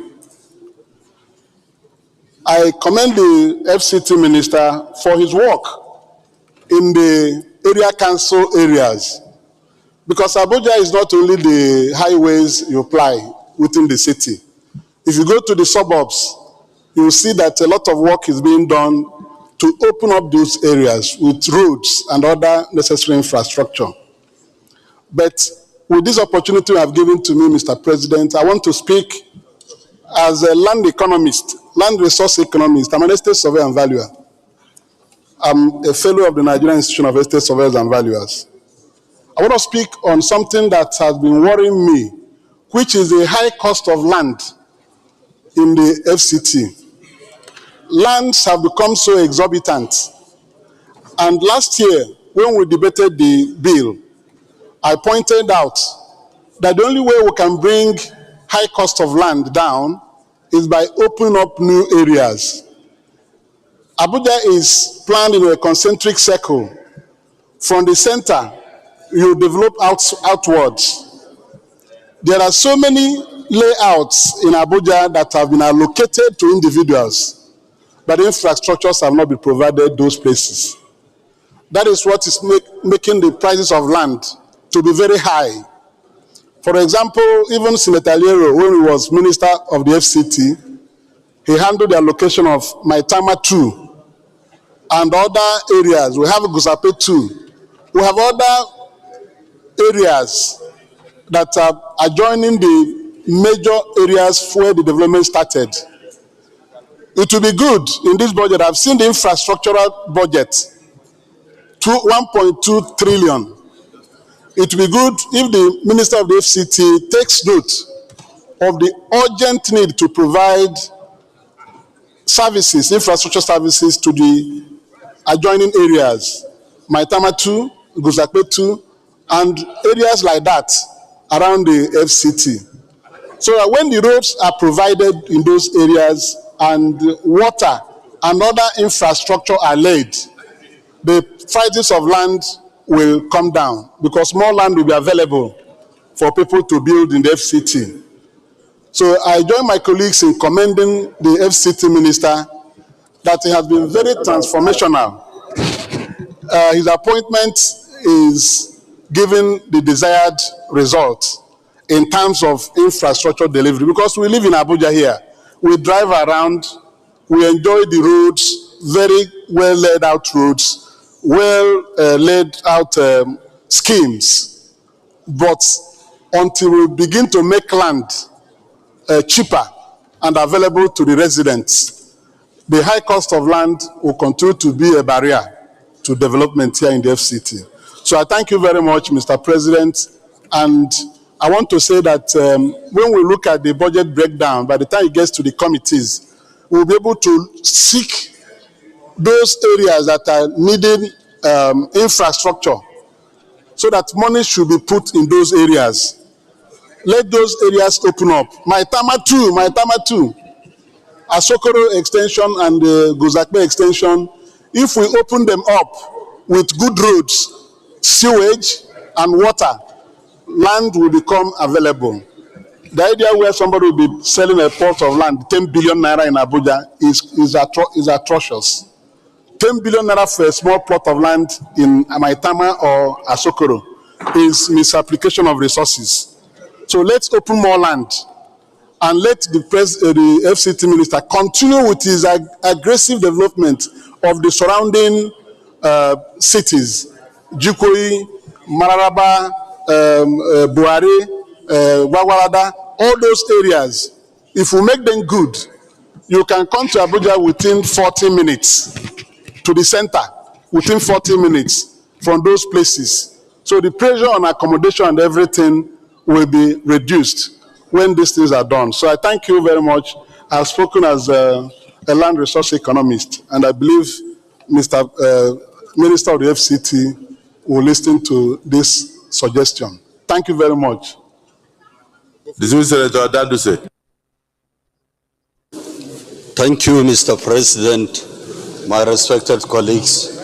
Speaker 10: I commend the FCT minister for his work in the area council areas, because Abuja is not only the highways you apply within the city. If you go to the suburbs, you will see that a lot of work is being done to open up those areas with roads and other necessary infrastructure. But with this opportunity you have given to me, Mr. President, I want to speak as a land economist, land resource economist. I'm an estate surveyor and valuer. I'm a fellow of the Nigerian Institution of Estate Surveyors and Valuers. I want to speak on something that has been worrying me, which is the high cost of land in the FCT. Lands have become so exorbitant. And last year, when we debated the bill, I pointed out that the only way we can bring high cost of land down is by opening up new areas. Abuja is planned in a concentric circle. From the center, you develop outwards. There are so many layouts in Abuja that have been allocated to individuals, but infrastructures have not been provided those places. That is what is making the prices of land to be very high. For example, even Senator Liero, when he was Minister of the FCT, he handled the allocation of Maitama 2 and other areas. We have Gusape 2. We have other areas that are adjoining the major areas where the development started. It will be good in this budget. I've seen the infrastructural budget, 1.2 trillion. It will be good if the Minister of the FCT takes note of the urgent need to provide services, infrastructure services to the adjoining areas, Maitama 2, Gusape 2, and areas like that around the FCT. So that when the roads are provided in those areas and water and other infrastructure are laid, the prices of land will come down because more land will be available for people to build in the FCT. So I join my colleagues in commending the FCT minister that he has been very transformational. His appointment is giving the desired result in terms of infrastructure delivery, because we live in Abuja here. We drive around, we enjoy the roads, very well laid out roads, well laid out schemes. But until we begin to make land cheaper and available to the residents, the high cost of land will continue to be a barrier to development here in the FCT. So I thank you very much, Mr. President. And I want to say that when we look at the budget breakdown, by the time it gets to the committees, we'll be able to seek those areas that are needing infrastructure, so that money should be put in those areas. Let those areas open up. Maitama 2. Asokoro extension and the Gozakbe extension, if we open them up with good roads, sewage, and water, land will become available. The idea where somebody will be selling a plot of land, 10 billion naira in Abuja, is atrocious. 10 billion naira for a small plot of land in Amaitama or Asokoro is misapplication of resources. So let's open more land and let the FCT minister continue with his aggressive development of the surrounding cities, Jukoi, Mararaba, Buhari, Wawalada, all those areas. If we make them good, you can come to Abuja within 40 minutes, to the center within 40 minutes from those places. So the pressure on accommodation and everything will be reduced when these things are done. So I thank you very much. I've spoken as a land resource economist, and I believe Mr. Minister of the FCT will listen to this suggestion. Thank you very much.
Speaker 1: Senator Daduse.
Speaker 12: Thank you, Mr. President. My respected colleagues,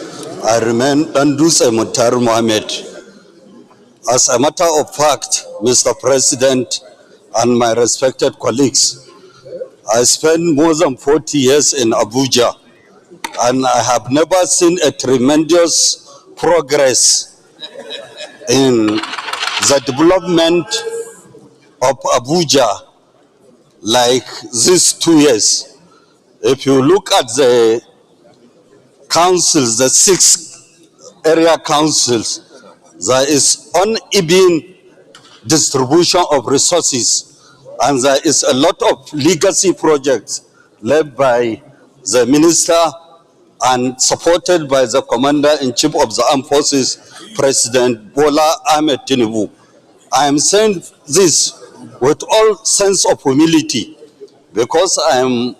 Speaker 12: I remain Andus Mutar Mohammed. As a matter of fact, Mr. President and my respected colleagues, I spent more than 40 years in Abuja, and I have never seen a tremendous progress in the development of Abuja like these 2 years. If you look at the councils, the 6 area councils, there is uneven distribution of resources, and there is a lot of legacy projects led by the minister and supported by the Commander-in-Chief of the Armed Forces, President Bola Ahmed Tinubu. I am saying this with all sense of humility, because I am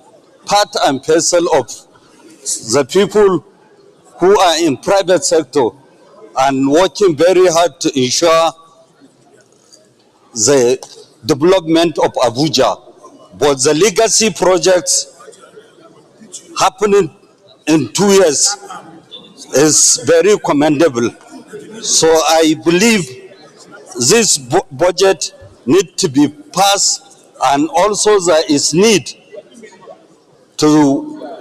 Speaker 12: part and parcel of the people who are in private sector and working very hard to ensure the development of Abuja. But the legacy projects happening in 2 years is very commendable. So I believe this budget needs to be passed, and also there is need to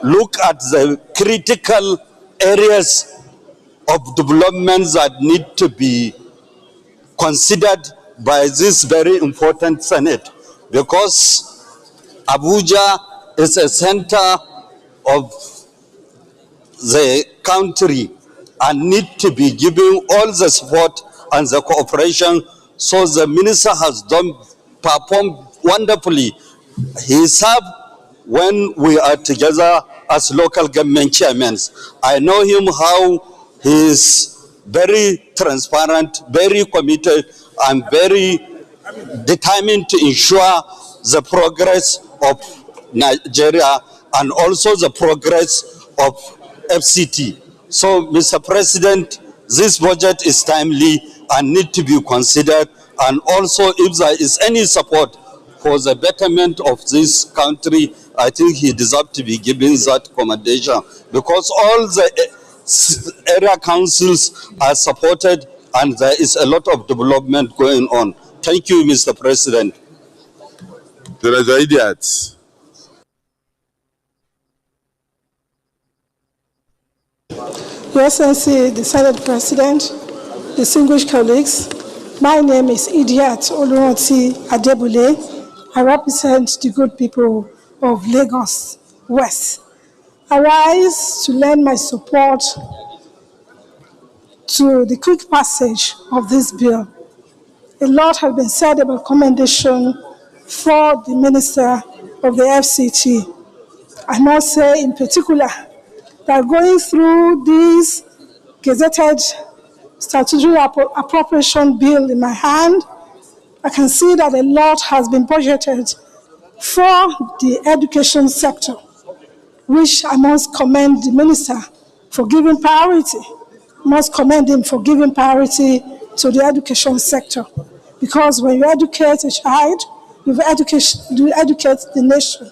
Speaker 12: look at the critical areas of development that need to be considered by this very important Senate, because Abuja is a center of the country and need to be given all the support and the cooperation. So the minister has performed wonderfully. He served when we are together as local government chairmen. I know him how he is very transparent, very committed, and very determined to ensure the progress of Nigeria and also the progress of FCT. So, Mr. President, this budget is timely and need to be considered, and also if there is any support for the betterment of this country, I think he deserves to be given that commendation, because all the area councils are supported and there is a lot of development going on. Thank you, Mr. President.
Speaker 1: There are idiots.
Speaker 13: Your Excellency, the Senate President, distinguished colleagues, my name is Idiat Olurunti Adebule. I represent the good people of Lagos West. I rise to lend my support to the quick passage of this bill. A lot has been said about commendation for the Minister of the FCT. I must say in particular that going through this gazetted statutory appropriation bill in my hand, I can see that a lot has been budgeted for the education sector, which I must commend the minister for giving priority. I must commend him for giving priority to the education sector, because when you educate a child, you educate the nation.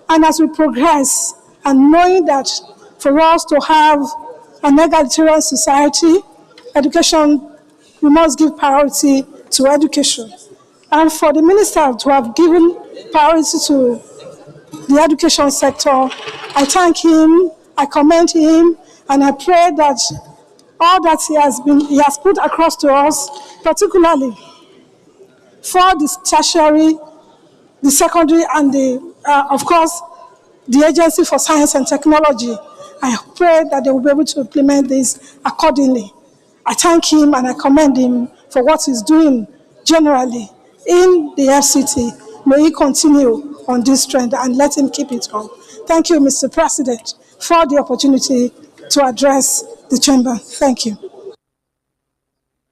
Speaker 13: And as we progress, and knowing that for us to have an egalitarian society, education, we must give priority to education. And for the minister to have given priority to the education sector, I thank him, I commend him, and I pray that all that he has put across to us, particularly for the tertiary, the secondary, and of course, the Agency for Science and Technology, I pray that they will be able to implement this accordingly. I thank him and I commend him for what he's doing generally in the FCT. May he continue on this trend and let him keep it on. Thank you, Mr. President, for the opportunity to address the chamber. Thank you.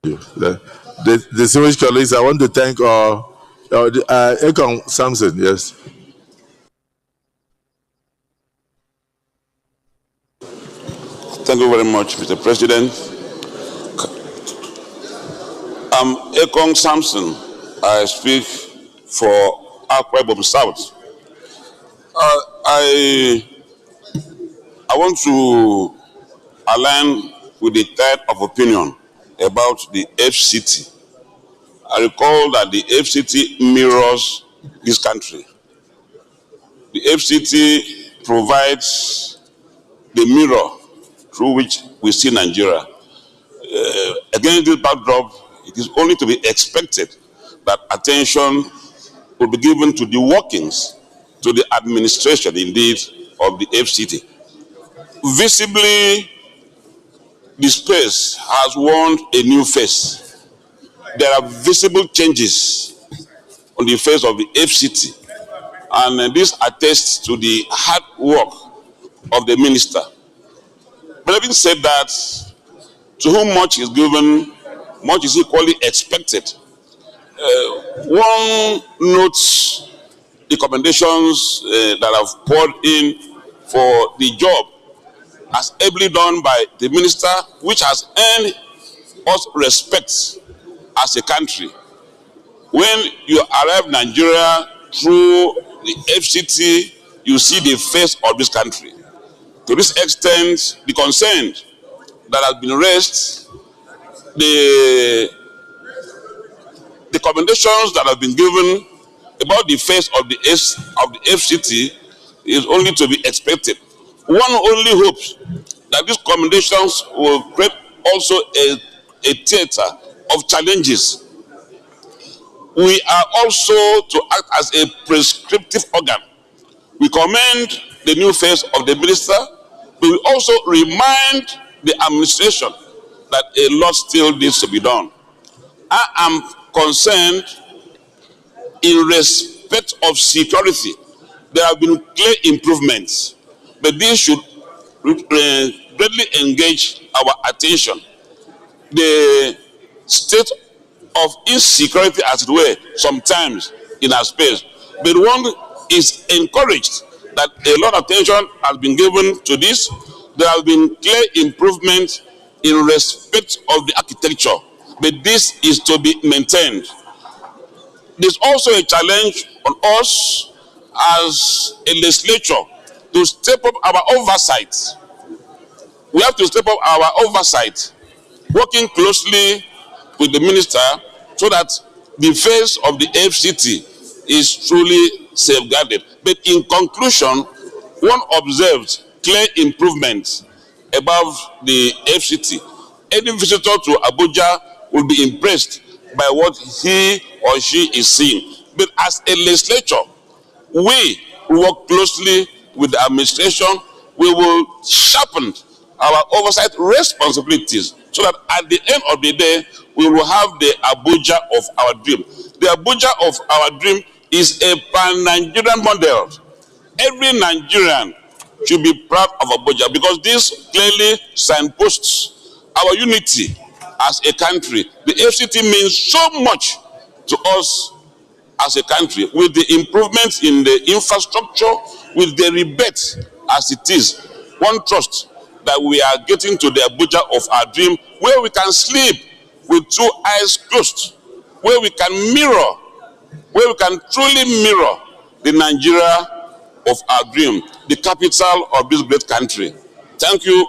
Speaker 1: The distinguished colleagues, I want to thank Ekong Samson, yes.
Speaker 14: Thank you very much, Mr. President. I'm Ekong Samson. I speak for Akwa Ibom South. I want to align with the type of opinion about the FCT. I recall that the FCT mirrors this country. The FCT provides the mirror through which we see Nigeria. Against this backdrop, it is only to be expected that attention will be given to the workings, to the administration, indeed, of the FCT. Visibly, the space has worn a new face. There are visible changes on the face of the FCT, and this attests to the hard work of the minister. But having said that, to whom much is given, much is equally expected. One notes the commendations that have poured in for the job as ably done by the minister, which has earned us respect as a country. When you arrive in Nigeria through the FCT, you see the face of this country. To this extent, the concern that has been raised, the commendations that have been given about the face of the FCT is only to be expected. One only hopes that these commendations will create also a theater of challenges. We are also to act as a prescriptive organ. We commend the new face of the minister, but we also remind the administration that a lot still needs to be done. I am concerned in respect of security. There have been clear improvements, but these should greatly engage our attention. The state of insecurity, as it were, sometimes in our space, but one is encouraged that a lot of attention has been given to this. There have been clear improvements in respect of the architecture, but this is to be maintained. There's also a challenge on us as a legislature to step up our oversight. We have to step up our oversight, working closely with the minister so that the face of the FCT is truly safeguarded. But in conclusion, one observed clear improvements above the FCT. Any visitor to Abuja will be impressed by what he or she is seeing. But as a legislature, we work closely with the administration. We will sharpen our oversight responsibilities so that at the end of the day, we will have the Abuja of our dream. The Abuja of our dream is a pan-Nigerian model. Every Nigerian should be proud of Abuja because this clearly signposts our unity as a country. The FCT means so much to us as a country, with the improvements in the infrastructure, with the rebate as it is. One trusts that we are getting to the Abuja of our dream, where we can sleep with two eyes closed, where we can mirror, where we can truly mirror the Nigeria of our dream, the capital of this great country. Thank you,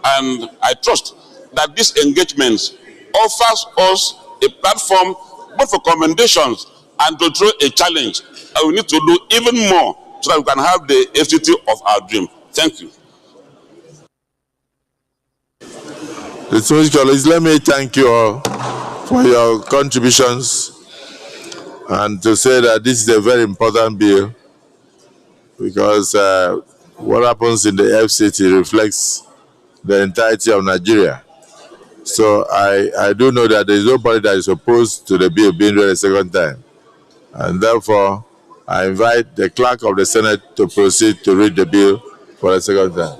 Speaker 14: and I trust that this engagement offers us a platform both for commendations and to throw a challenge. And we need to do even more so that we can have the FCT of our dream. Thank you.
Speaker 1: Distinguished colleagues, let me thank you all for your contributions and to say that this is a very important bill because what happens in the FCT reflects the entirety of Nigeria. So I do know that there is nobody that is opposed to the bill being read a second time. And therefore, I invite the clerk of the Senate to proceed to read the bill for a second time.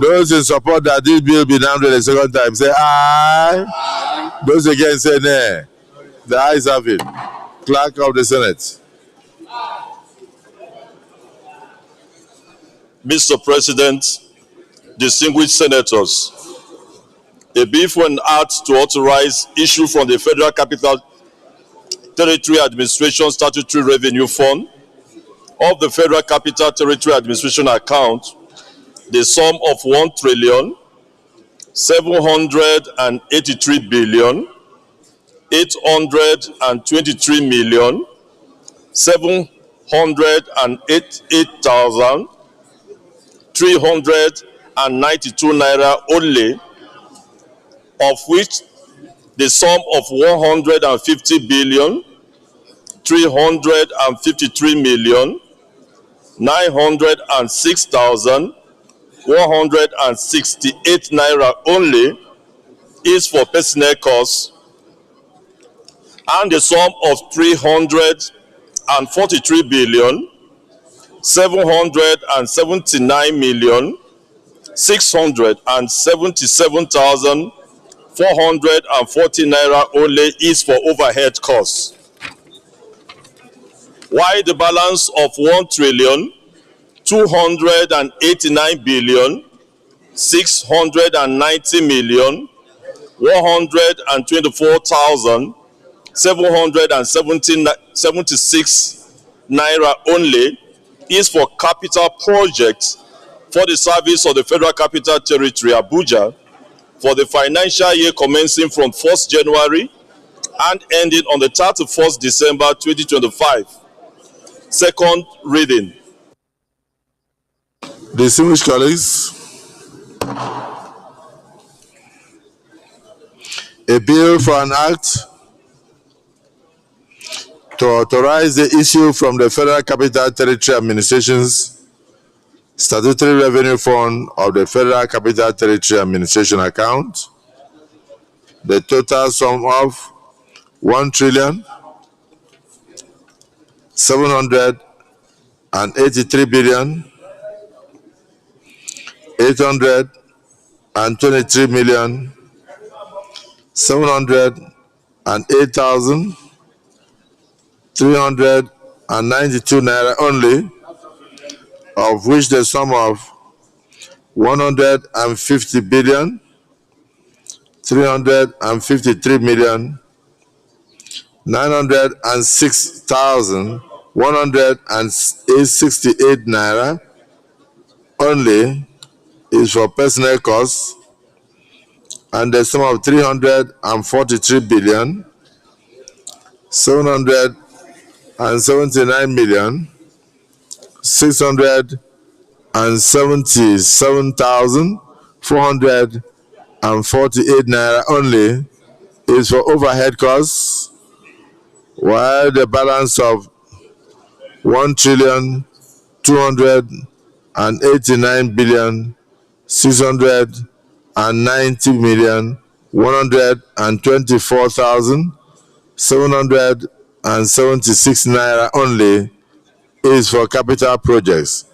Speaker 1: Those in support that this bill be now read a second time, say aye. Aye. Those against say nay. The ayes have it. Clerk of the Senate.
Speaker 6: Mr. President, distinguished senators, a bill for an act to authorize issue from the Federal Capital Territory Administration Statutory Revenue Fund of the Federal Capital Territory Administration account the sum of 1,783,823,788,392 naira only, of which the sum of 150,353,906,168 naira only is for personnel costs, and the sum of 343,779,677,440 naira only is for overhead costs, while the balance of 1,289,624,776 naira only is for capital projects for the service of the Federal Capital Territory, Abuja, for the financial year commencing from 1st January and ending on the 31st December 2025. Second reading.
Speaker 1: Distinguished colleagues, a bill for an act to authorize the issue from the Federal Capital Territory Administration's Statutory Revenue Fund of the Federal Capital Territory Administration account the total sum of 1,783,823,708,392 naira only, of which the sum of 150,353,906,168 naira only is for personnel costs, and the sum of 343,797,448 naira only is for overhead costs, while the balance of 1,289,690,124,776 naira only is for capital projects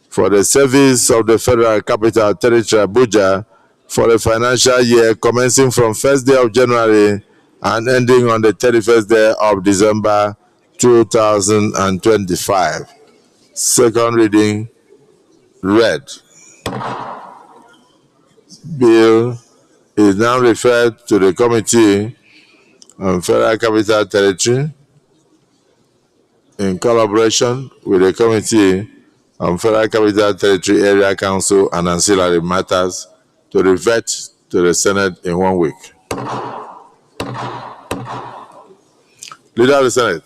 Speaker 1: for the service of the Federal Capital Territory, Abuja, for the financial year commencing from 1st day of January and ending on the 31st day of December 2025. Second reading read. Bill is now referred to the Committee on Federal Capital Territory, in collaboration with the Committee on Federal Capital Territory Area Council and ancillary matters to revert to the Senate in 1 week. Leader of the Senate.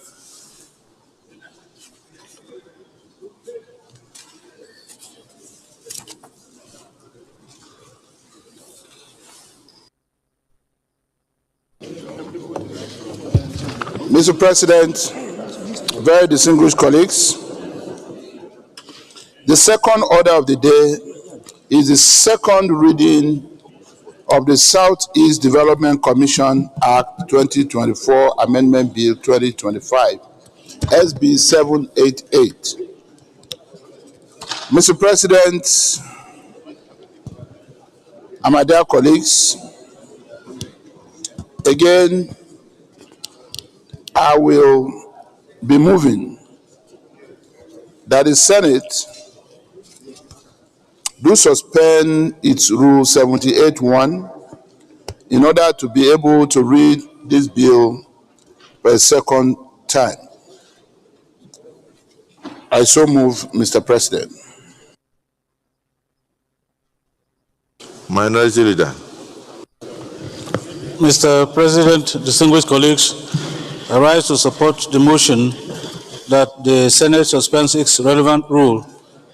Speaker 5: Mr. President, very distinguished colleagues, the second order of the day is the second reading of the Southeast Development Commission Act 2024 Amendment Bill 2025, SB 788. Mr. President, and my dear colleagues, again, I will be moving that the Senate do suspend its Rule 78(1) in order to be able to read this bill for a second time. I so move, Mr. President.
Speaker 1: Minority Leader.
Speaker 7: Mr. President, distinguished colleagues, I rise to support the motion that the Senate suspends its relevant rule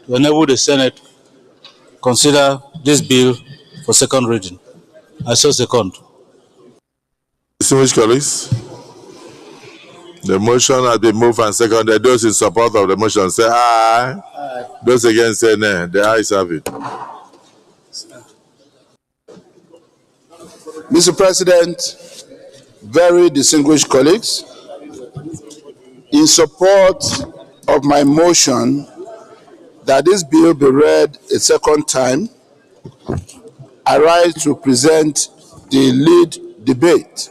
Speaker 7: to enable the Senate consider this bill for second reading. I so second.
Speaker 1: Distinguished colleagues, the motion has been moved and seconded. Those in support of the motion say aye. Aye. Those against say nay. The ayes have it.
Speaker 5: Mr. President, very distinguished colleagues, in support of my motion that this bill be read a second time, I rise to present the lead debate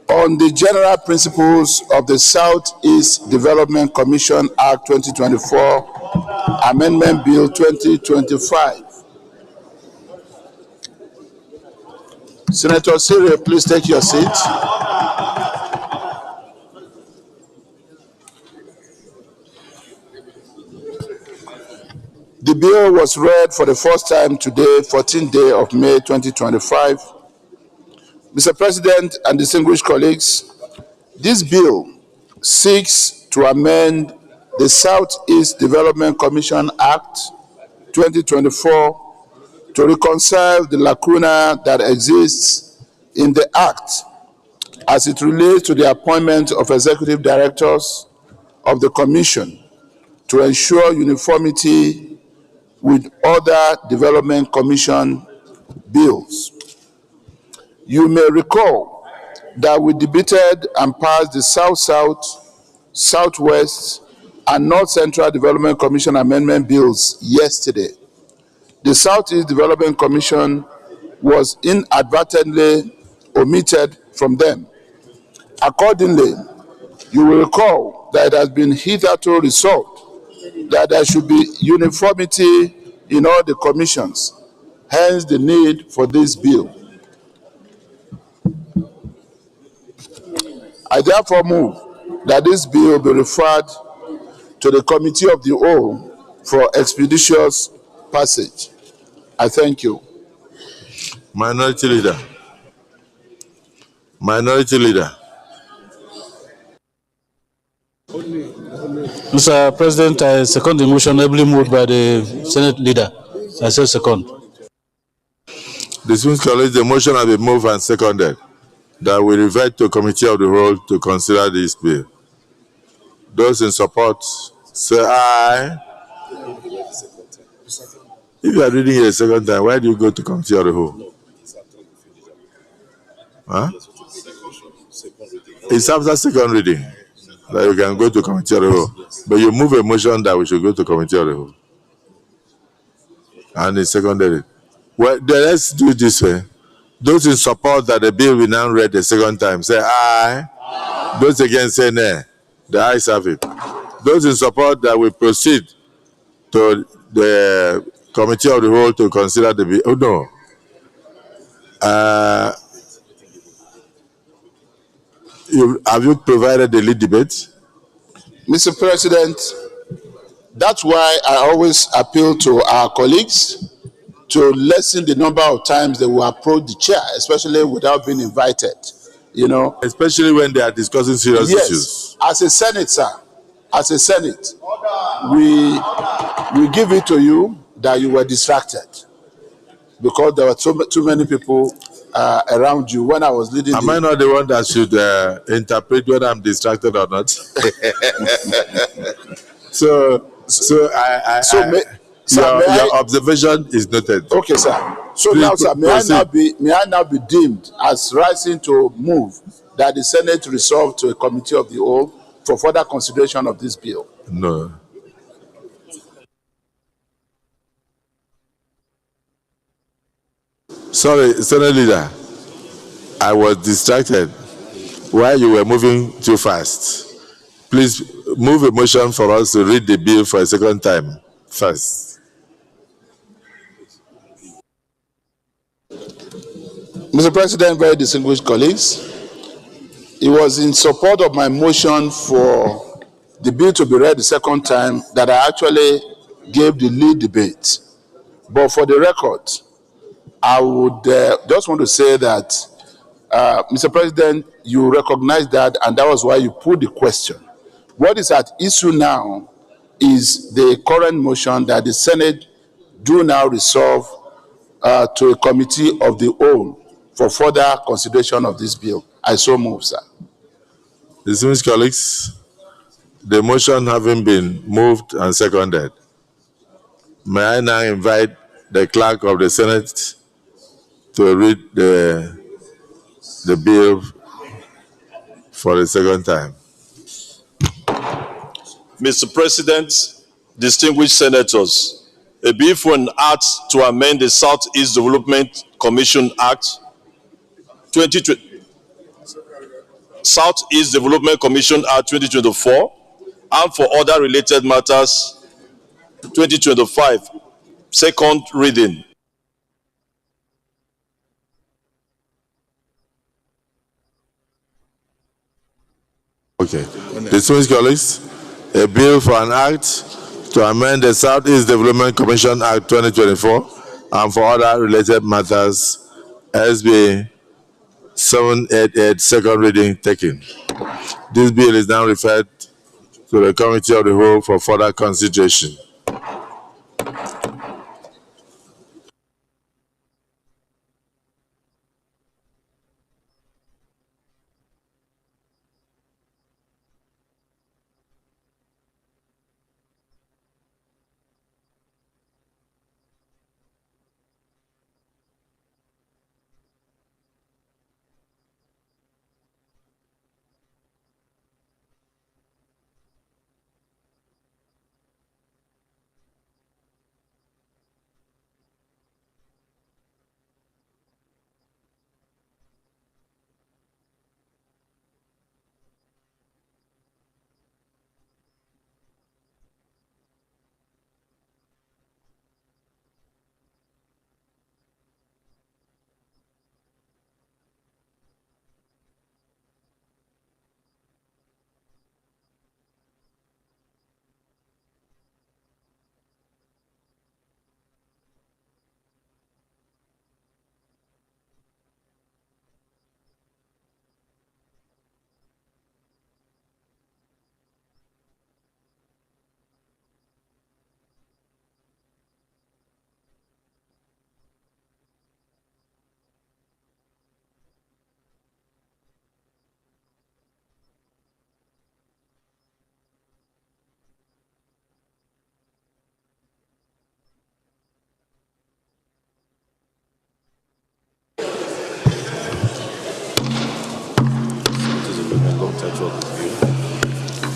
Speaker 5: on the general principles of the Southeast Development Commission Act 2024, Amendment Bill 2025. Senator Syria, please take your seat. The bill was read for the first time today, 14th day of May 2025. Mr. President and distinguished colleagues, this bill seeks to amend the Southeast Development Commission Act 2024 to reconcile the lacuna that exists in the Act as it relates to the appointment of executive directors of the Commission to ensure uniformity with other Development Commission bills. You may recall that we debated and passed the South-South, Southwest, and North Central Development Commission amendment bills yesterday. The Southeast Development Commission was inadvertently omitted from them. Accordingly, you will recall that it has been hitherto resolved that there should be uniformity in all the commissions, hence the need for this bill. I therefore move that this bill be referred to the Committee of the Whole for expeditious passage. I thank you.
Speaker 1: Minority Leader. Minority Leader.
Speaker 7: Mr. President, I second the motion ably moved by the Senate Leader. I say second.
Speaker 1: Distinguished colleagues, the motion has been moved and seconded that we revert to Committee of the Whole to consider this bill. Those in support say aye. If you are reading it a second time, why do you go to Committee of the Whole? Huh? It's after second reading that you can go to Committee of the Whole. But you move a motion that we should go to Committee of the Whole. And he seconded it. Well, then let's do it this way. Those in support that the bill be now read the second time, say aye. Aye. Those against say nay. The ayes have it. Those in support that we proceed to the Committee of the Whole to consider the bill. Oh, no. Have you provided the lead debate?
Speaker 5: Mr. President, that's why I always appeal to our colleagues to lessen the number of times they will approach the chair, especially without being invited. You know,
Speaker 1: especially when they are discussing serious issues.
Speaker 5: Yes, as a Senate, sir, as a Senate, we give it to you that you were distracted because there were too many people around you when I was leading.
Speaker 1: Am I not the one that should interpret whether I'm distracted or not? Your observation is noted.
Speaker 5: Okay, sir. So
Speaker 1: Please
Speaker 5: now, sir, may I now be deemed as rising to move that the Senate resolve to a committee of the whole for further consideration of this bill?
Speaker 1: No. Sorry, Senate Leader. I was distracted while you were moving too fast. Please move a motion for us to read the bill for a second time first.
Speaker 5: Mr. President, very distinguished colleagues, it was in support of my motion for the bill to be read the second time that I actually gave the lead debate. But for the record, I would just want to say that, Mr. President, you recognize that, and that was why you put the question. What is at issue now is the current motion that the Senate do now resolve to a committee of the whole for further consideration of this bill. I so move, sir.
Speaker 1: Distinguished colleagues, the motion having been moved and seconded, may I now invite the clerk of the Senate to read the bill for the second time.
Speaker 6: Mr. President, distinguished senators, a bill for an act to amend the Southeast Development Commission Act 2020, Southeast Development Commission Act 2024, and for other related matters 2025, second reading.
Speaker 1: Okay. Distinguished colleagues, a bill for an act to amend the Southeast Development Commission Act 2024 and for other related matters, SB 788, second reading taken. This bill is now referred to the Committee of the Whole for further consideration.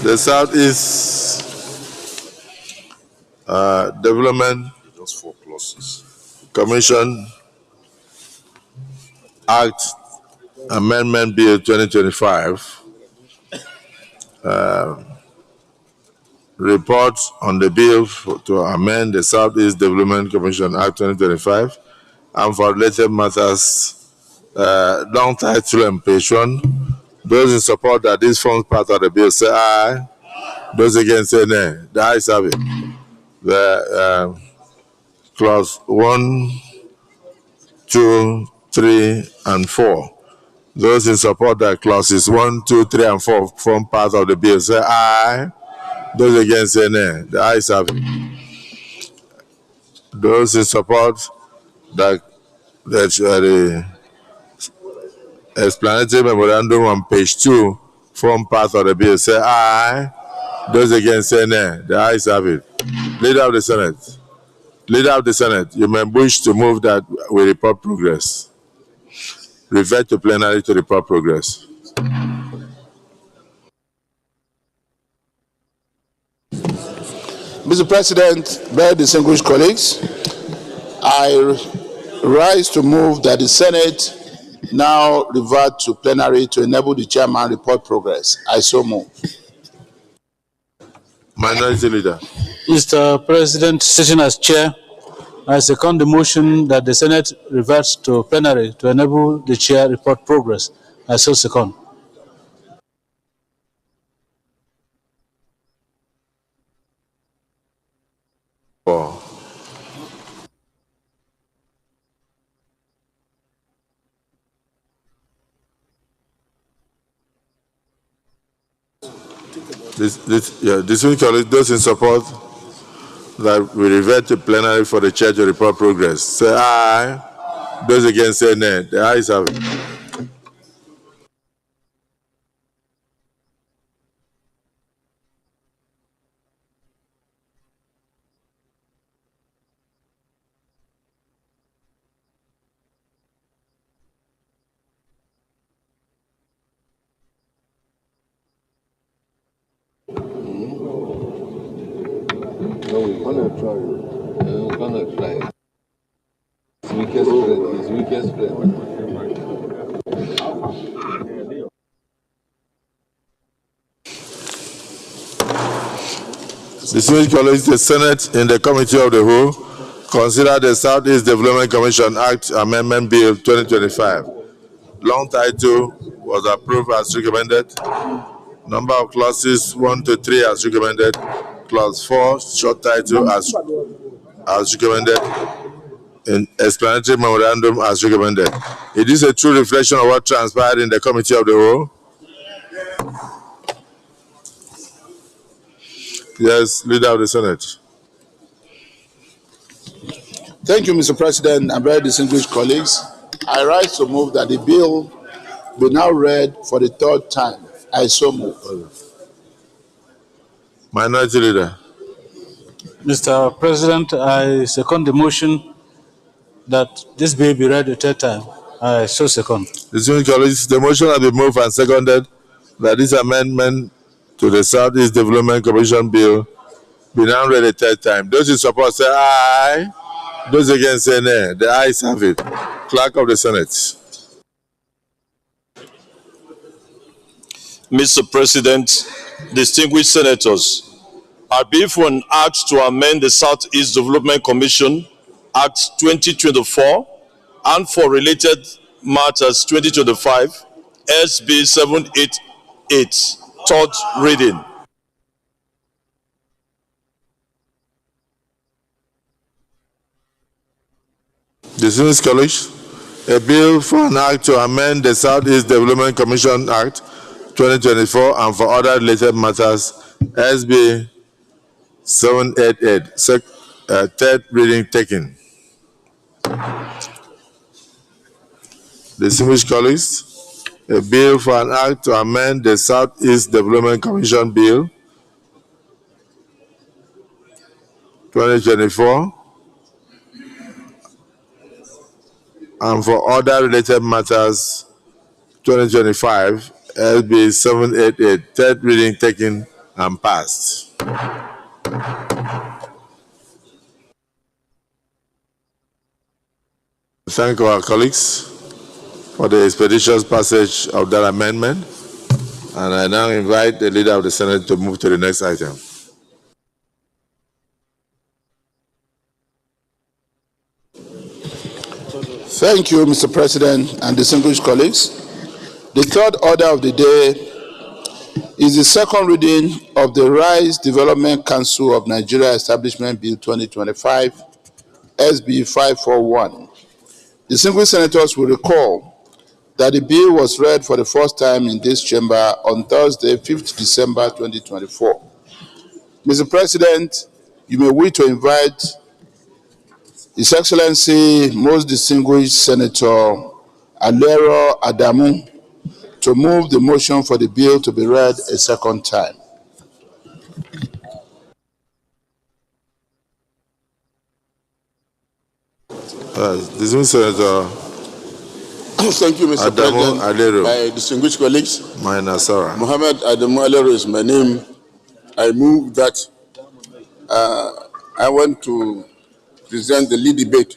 Speaker 1: The Southeast Development Commission Act Amendment Bill 2025 report on the bill to amend the Southeast Development Commission Act 2025 and for related matters, long title and page 1, Those in support that this forms part of the bill say aye. Those against say nay. The ayes have it. The clause 1, 2, 3, and 4. Those in support that clauses 1, 2, 3, and 4 form part of the bill say aye. Those against say nay. The ayes have it. Those in support that the explanatory memorandum on page 2 form part of the bill say aye. Those against say nay. The ayes have it. Leader of the Senate. Leader of the Senate, you may wish to move that we report progress. Revert to plenary to report progress.
Speaker 5: Mr. President, very distinguished colleagues, I rise to move that the Senate now revert to plenary to enable the chairman report progress. I so move.
Speaker 1: Minority Leader.
Speaker 7: Mr. President, sitting as chair, I second the motion that the Senate reverts to plenary to enable the chair report progress. I so second.
Speaker 1: Those in support that we revert to plenary for the chair to report progress. Say aye. Those against say nay. The ayes have it.
Speaker 15: We're gonna try. His weakest friend.
Speaker 1: Distinguished colleagues, the Senate in the Committee of the Whole consider the Southeast Development Commission Act Amendment Bill 2025. Long title was approved as recommended. Number of clauses 1 to 3 as recommended. Clause 4, short title as recommended. In explanatory memorandum as recommended. It is a true reflection of what transpired in the Committee of the Whole. Yes, Leader of the Senate.
Speaker 5: Thank you, Mr. President, and very distinguished colleagues. I rise to move that the bill be now read for the third time. I so move.
Speaker 1: Minority Leader.
Speaker 7: Mr. President, I second the motion that this bill be read a third time. I so second.
Speaker 1: Distinguished colleagues, the motion has been moved and seconded that this amendment to the Southeast Development Commission Bill be now read a third time. Those in support say aye. Those against say nay. The ayes have it. Clerk of the Senate.
Speaker 6: Mr. President, distinguished senators, I bill for an act to amend the Southeast Development Commission Act 2024 and for related matters 2025, SB 788, third reading.
Speaker 1: Distinguished colleagues, a bill for an act to amend the Southeast Development Commission Act 2024 and for other related matters, SB 788, third reading taken. Distinguished colleagues, a bill for an act to amend the Southeast Development Commission Bill 2024 and for other related matters 2025, SB 788, third reading taken and passed. Thank our colleagues for the expeditious passage of that amendment, and I now invite the Leader of the Senate to move to the next item.
Speaker 5: Thank you, Mr. President and distinguished colleagues. The third order of the day is the second reading of the Rice Development Council of Nigeria Establishment Bill 2025, SB 541. Distinguished senators will recall that the bill was read for the first time in this chamber on Thursday, 5th December 2024. Mr. President, you may wish to invite His Excellency, Most Distinguished Senator Alero Adamu, to move the motion for the bill to be read a second time.
Speaker 1: Distinguished Senator.
Speaker 8: Thank you, Mr.
Speaker 1: Adamu
Speaker 8: President.
Speaker 1: Alero.
Speaker 8: My distinguished colleagues,
Speaker 1: Nasara.
Speaker 8: Mohammed Adamu Alero is my name. I move that I want to present the lead debate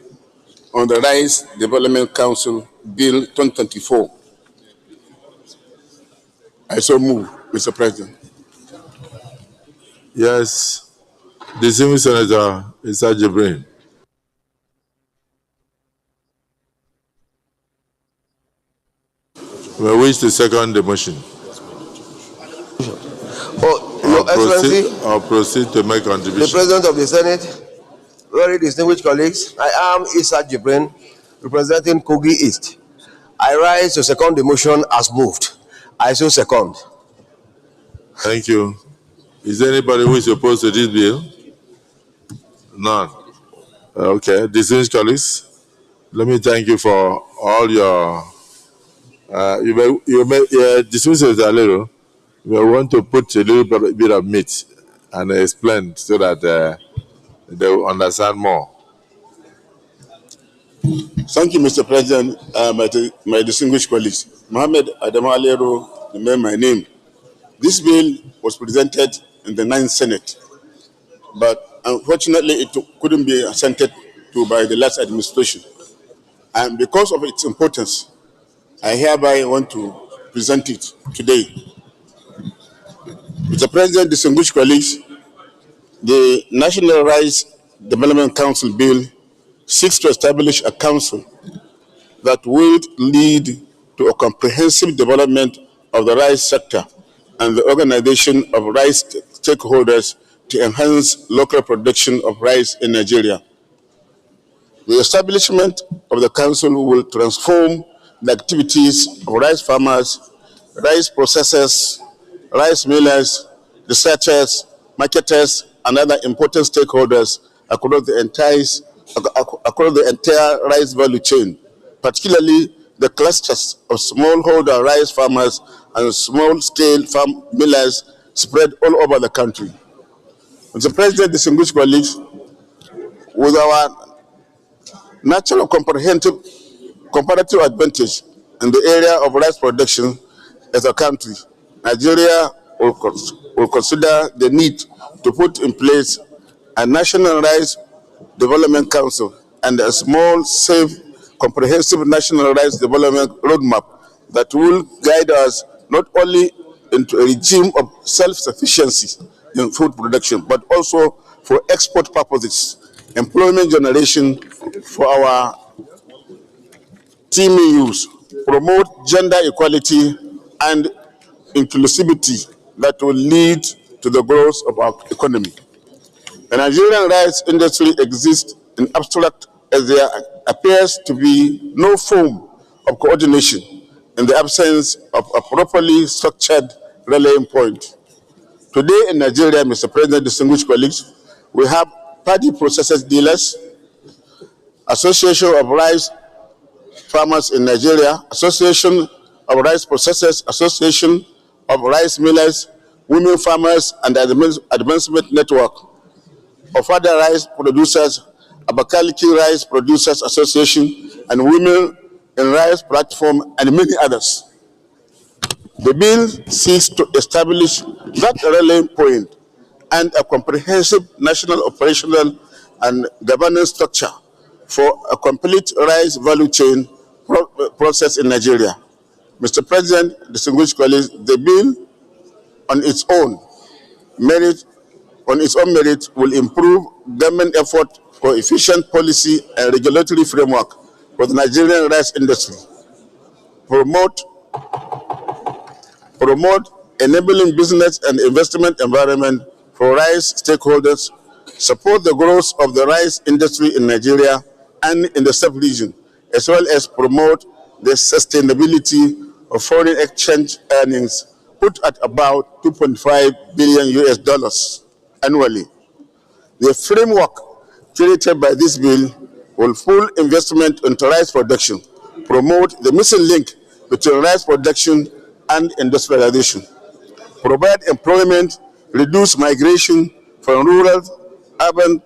Speaker 8: on the Rice Development Council Bill 2024. I so move, Mr. President.
Speaker 1: Yes. Distinguished Senator Issa Jibrin. We wish to second the motion.
Speaker 16: Your Excellency,
Speaker 1: I'll proceed to make contribution.
Speaker 16: the President of the Senate, very distinguished colleagues, I am Issa Jibrin, representing Kogi East. I rise to second the motion as moved. I so second.
Speaker 1: Thank you. Is there anybody who is opposed to this bill? None. Okay. Distinguished colleagues, let me thank you for all your. Distinguished Senator Alero, we want to put a little bit of meat and explain so that they will understand more.
Speaker 8: Thank you, Mr. President. My distinguished colleagues, Mohammed Adamu Alero, remember my name. This bill was presented in the 9th Senate, but unfortunately it couldn't be assented to by the last administration. And because of its importance, I hereby want to present it today. Mr. President, distinguished colleagues, the National Rice Development Council Bill seeks to establish a council that will lead to a comprehensive development of the rice sector and the organization of rice stakeholders to enhance local production of rice in Nigeria. The establishment of the council will transform the activities of rice farmers, rice processors, rice millers, researchers, marketers, and other important stakeholders across the entire rice value chain, particularly the clusters of smallholder rice farmers and small-scale farm millers spread all over the country. Mr. President, distinguished colleagues, with our natural comparative advantage in the area of rice production as a country, Nigeria will consider the need to put in place a National Rice Development Council and a small, safe, comprehensive National Rice Development Roadmap that will guide us not only into a regime of self-sufficiency in food production, but also for export purposes, employment generation for our teeming youth, promote gender equality and inclusivity that will lead to the growth of our economy. The Nigerian rice industry exists in abstract as there appears to be no form of coordination in the absence of a properly structured rallying point. Today in Nigeria, Mr. President, distinguished colleagues, we have paddy processors dealers, Association of Rice Farmers in Nigeria, Association of Rice Processors, Association of Rice Millers, Women Farmers, and Advancement Network of other rice producers, Abakaliki Rice Producers Association, and Women in Rice Platform, and many others. The bill seeks to establish that rallying point and a comprehensive national operational and governance structure for a complete rice value chain process in Nigeria. Mr. President, distinguished colleagues, the bill on its own merit will improve government effort for efficient policy and regulatory framework for the Nigerian rice industry, promote promote enabling business and investment environment for rice stakeholders, support the growth of the rice industry in Nigeria and in the sub-region, as well as promote the sustainability of foreign exchange earnings put at about 2.5 billion US dollars annually. The framework created by this bill will full investment into rice production, promote the missing link between rice production and industrialization, provide employment, reduce migration from rural, urban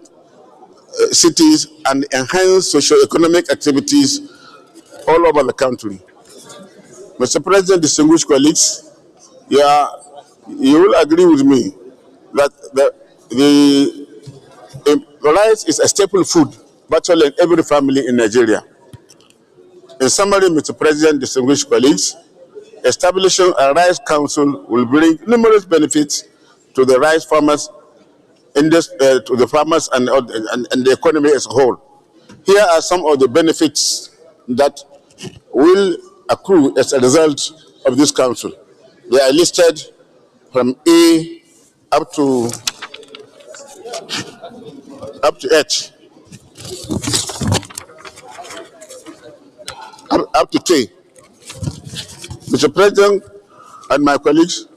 Speaker 8: cities, and enhance socio-economic activities all over the country. Mr. President, distinguished colleagues, you will agree with me that the rice is a staple food virtually in every family in Nigeria. In summary, Mr. President, distinguished colleagues, establishing a rice council will bring numerous benefits to the rice farmers, and the economy as a whole. Here are some of the benefits that will accrue as a result of this council. They are listed from A up to H, up to K. Mr. President and my colleagues,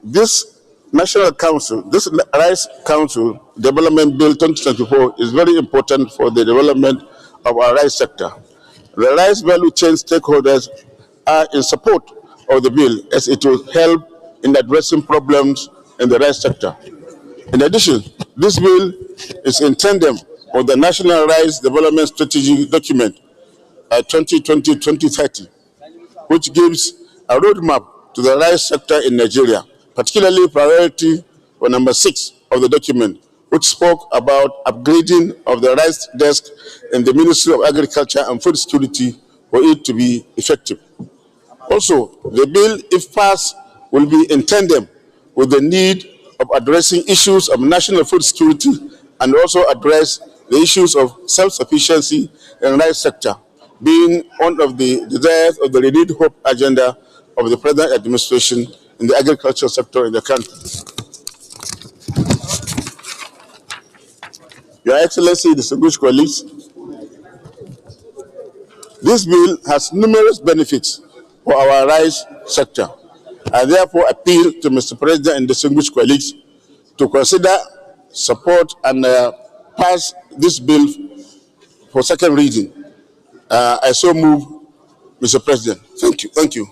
Speaker 8: this National Council, this Rice Council Development Bill 2024 is very important for the development of our rice sector. The rice value chain stakeholders are in support of the bill as it will help in addressing problems in the rice sector. In addition, this bill is in tandem with the National Rice Development Strategy document 2020-2030, which gives a roadmap to the rice sector in Nigeria, particularly priority for number 6 of the document, which spoke about upgrading of the rice desk in the Ministry of Agriculture and Food Security for it to be effective. Also, the bill, if passed, will be in tandem with the need of addressing issues of national food security and also address the issues of self-sufficiency in the rice sector, being one of the desires of the renewed hope agenda of the present administration in the agricultural sector in the country. Your Excellency, distinguished colleagues, this bill has numerous benefits for our rice sector. I therefore appeal to Mr. President and distinguished colleagues to consider, support, and pass this bill for second reading. I so move, Mr. President. Thank you. Thank you.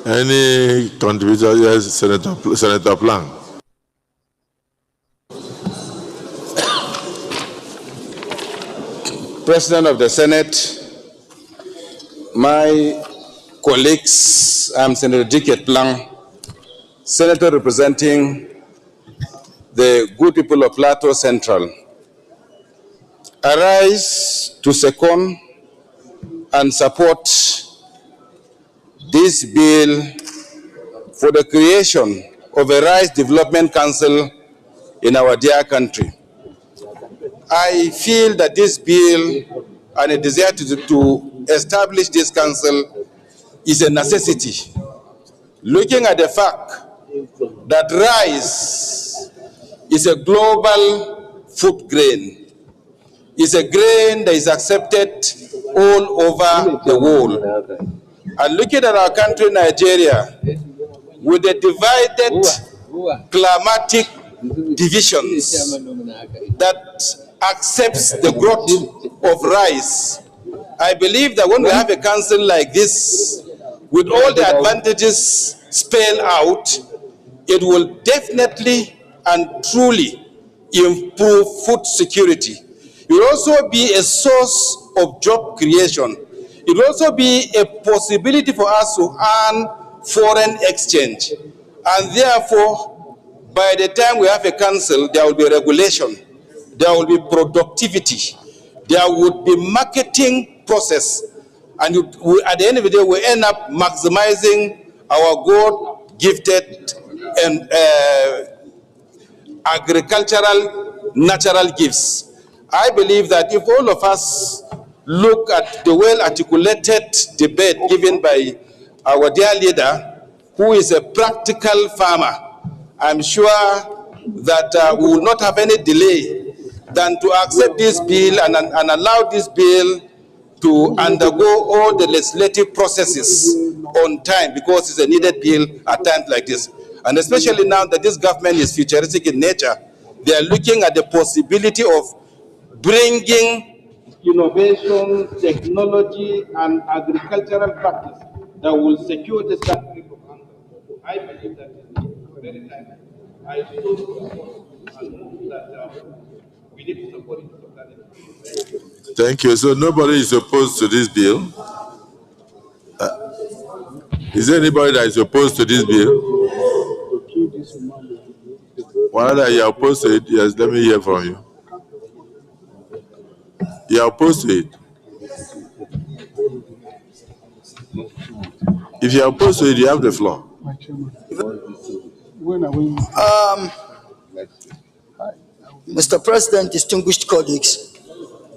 Speaker 1: Any contributor? Yes, Senator Plan.
Speaker 17: President of the Senate, my colleagues, I'm Senator Dicket Plan, Senator representing the good people of Plateau Central. I rise to second and support this bill for the creation of a Rice Development Council in our dear country. I feel that this bill and a desire to establish this council is a necessity. Looking at the fact that rice is a global food grain, is a grain that is accepted all over the world. And looking at our country, Nigeria, with the divided climatic divisions that accepts the growth of rice, I believe that when we have a council like this, with all the advantages spelled out, it will definitely and truly improve food security. It will also be a source of job creation. It will also be a possibility for us to earn foreign exchange. And therefore, by the time we have a council, there will be regulation, there will be productivity, there would be marketing process, and at the end of the day, we end up maximizing our God-gifted and agricultural natural gifts. I believe that if all of us look at the well-articulated debate given by our dear leader, who is a practical farmer, I'm sure that we will not have any delay than to accept this bill and allow this bill to undergo all the legislative processes on time, because it's a needed bill at times like this. And especially now that this government is futuristic in nature, they are looking at the possibility of bringing innovation, technology, and agricultural practice that will secure this country from hunger. I believe that is very time. I so support and move that we need to support it.
Speaker 1: Thank you. So nobody is opposed to this bill? Is there anybody that is opposed to this bill? Whether you are opposed to it, yes, let me hear from you. You are opposed to it? If you are opposed to it, you have the floor.
Speaker 18: Mr. President, distinguished colleagues,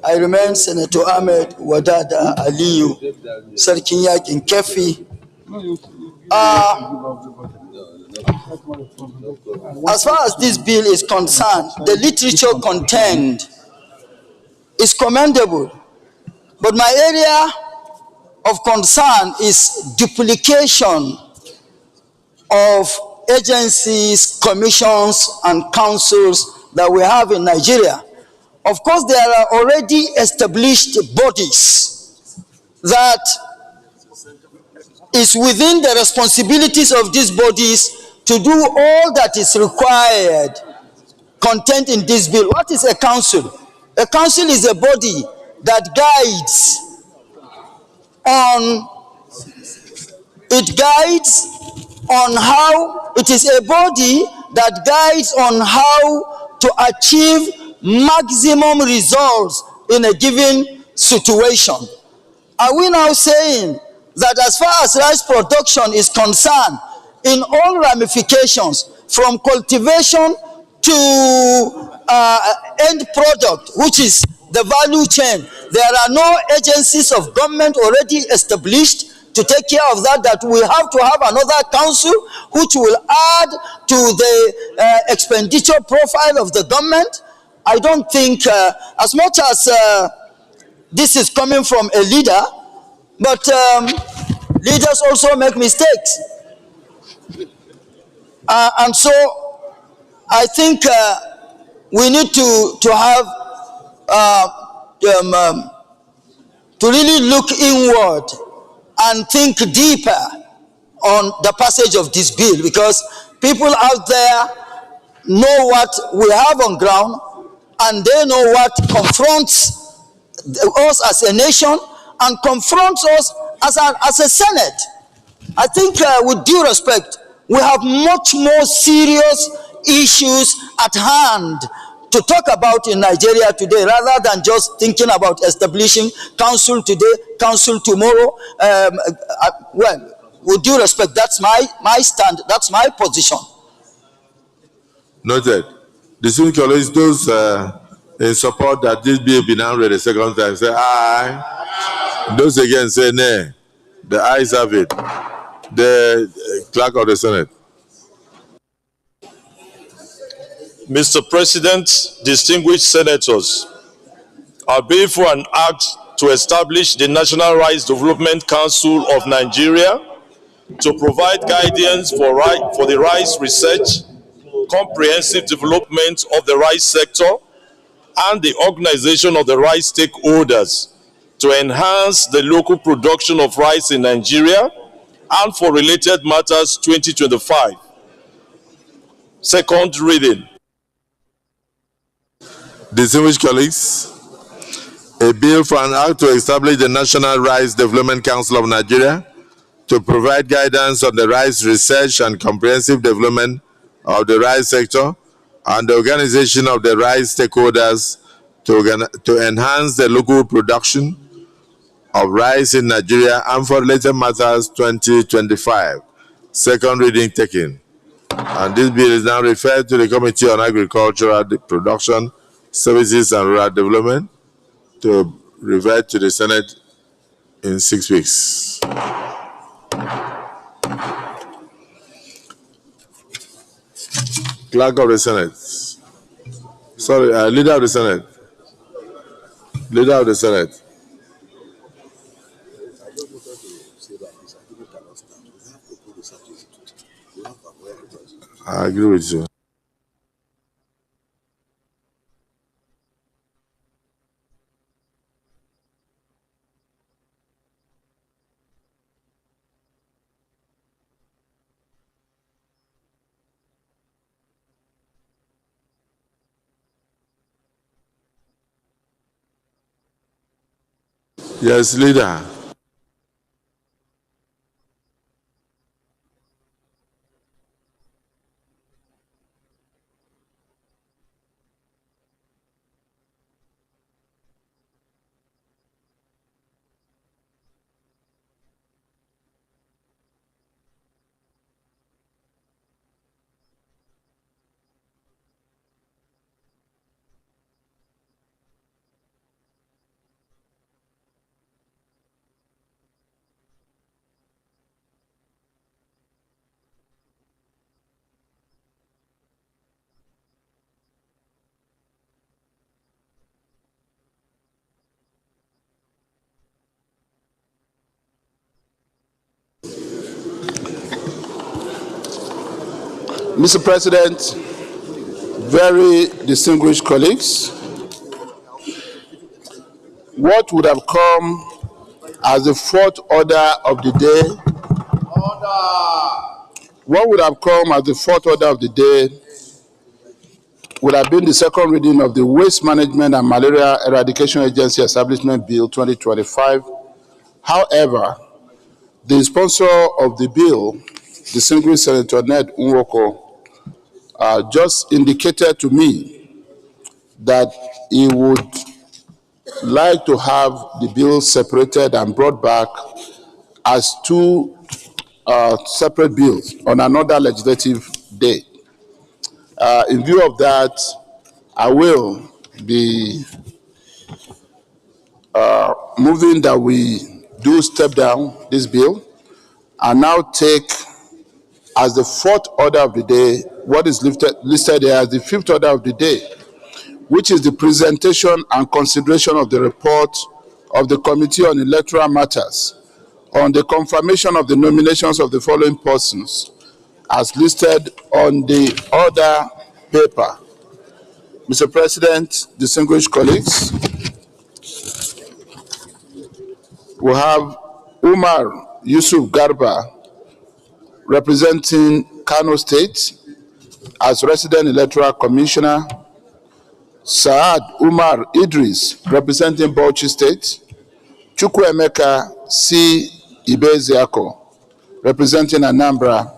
Speaker 18: I remain Senator Ahmed Wadada Aliyu, Sarkin Yakin Kefi. As far as this bill is concerned, the literature contained is commendable, but my area of concern is duplication of agencies, commissions, and councils that we have in Nigeria. Of course, there are already established bodies that is within the responsibilities of these bodies to do all that is required contained in this bill. What is a council? A council is a body that guides on how, it is a body that guides on how to achieve maximum results in a given situation. Are we now saying that as far as rice production is concerned, in all ramifications, from cultivation to end product, which is the value chain, there are no agencies of government already established to take care of that, that we have to have another council which will add to the expenditure profile of the government? I don't think, as much as this is coming from a leader, but leaders also make mistakes. And so I think we need to have to really look inward and think deeper on the passage of this bill, because people out there know what we have on ground, and they know what confronts us as a nation and confronts us as a Senate. I think with due respect, we have much more serious issues at hand to talk about in Nigeria today, rather than just thinking about establishing council today, council tomorrow. Well, with due respect, that's my stand, that's my position.
Speaker 1: Noted. Distinguished colleagues, those in support that this bill be now read a second time, say aye. Those again say nay. The ayes have it. The clerk of the Senate.
Speaker 6: Mr. President, distinguished senators, I bill for an act to establish the National Rice Development Council of Nigeria to provide guidance for the rice research, comprehensive development of the rice sector, and the organization of the rice stakeholders to enhance the local production of rice in Nigeria and for related matters 2025. Second reading.
Speaker 1: Distinguished colleagues, a bill for an act to establish the National Rice Development Council of Nigeria to provide guidance on the rice research and comprehensive development of the rice sector and the organization of the rice stakeholders to enhance the local production of rice in Nigeria and for related matters 2025. Second reading taken. And this bill is now referred to the Committee on Agricultural Production, Services and Rural Development to revert to the Senate in 6 weeks. Clerk of the Senate. Sorry, Leader of the Senate. Leader of the Senate. I agree with you. Yes, Leader.
Speaker 5: Mr. President, very distinguished colleagues, what would have come as the fourth order of the day? What would have come as the fourth order of the day would have been the second reading of the Waste Management and Malaria Eradication Agency Establishment Bill 2025. However, the sponsor of the bill, distinguished Senator Ned Nwoko, just indicated to me that he would like to have the bill separated and brought back as two separate bills on another legislative day. In view of that, I will be moving that we do step down this bill and now take as the fourth order of the day what is listed here as the fifth order of the day, which is the presentation and consideration of the report of the Committee on Electoral Matters on the confirmation of the nominations of the following persons as listed on the order paper. Mr. President, distinguished colleagues, we have Umar Yusuf Garba representing Kano State as Resident Electoral Commissioner, Saad Umar Idris representing Bauchi State, Chukwuemeka C. Ibeziako representing Anambra,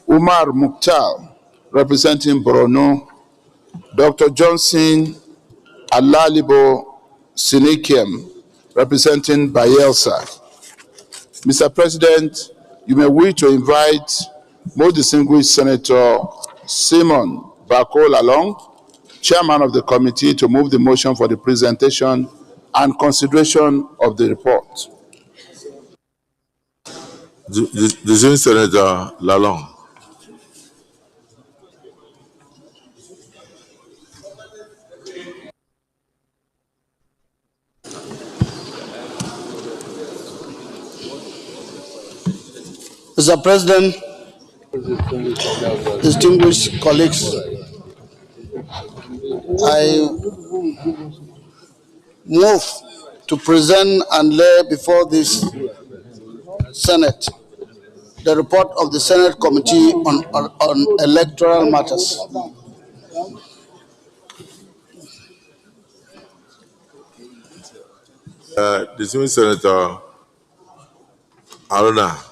Speaker 5: Umar Mukhtar representing Borno, Dr. Johnson Alalibo Sinikiem representing Bayelsa. Mr. President, you may wish to invite most distinguished Senator Simon Bako Lalong, Chairman of the committee, to move the motion for the presentation and consideration of the report.
Speaker 1: Distinguished Senator Lalong.
Speaker 19: Mr. President, distinguished colleagues, I move to present and lay before this Senate the report of the Senate Committee on Electoral Matters.
Speaker 1: Distinguished Senator Aruna.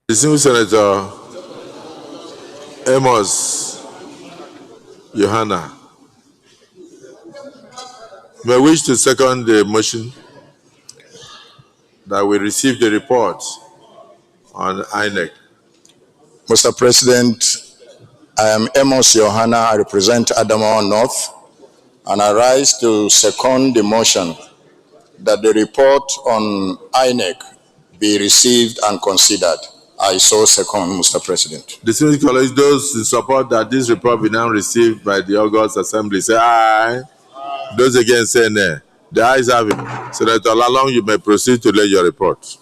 Speaker 1: Distinguished Senator Amos Johanna. May I wish to second the motion? that we receive the report on INEC.
Speaker 17: Mr. President, I am Amos Johanna. I represent Adamawa North, and I rise to second the motion that the report on INEC be received and considered. I so second, Mr. President.
Speaker 1: Distinguished colleagues, those in support that this report be now received by the August Assembly, say aye. Those against say nay. The ayes have it. Senator Lalong, you may proceed to lay your report.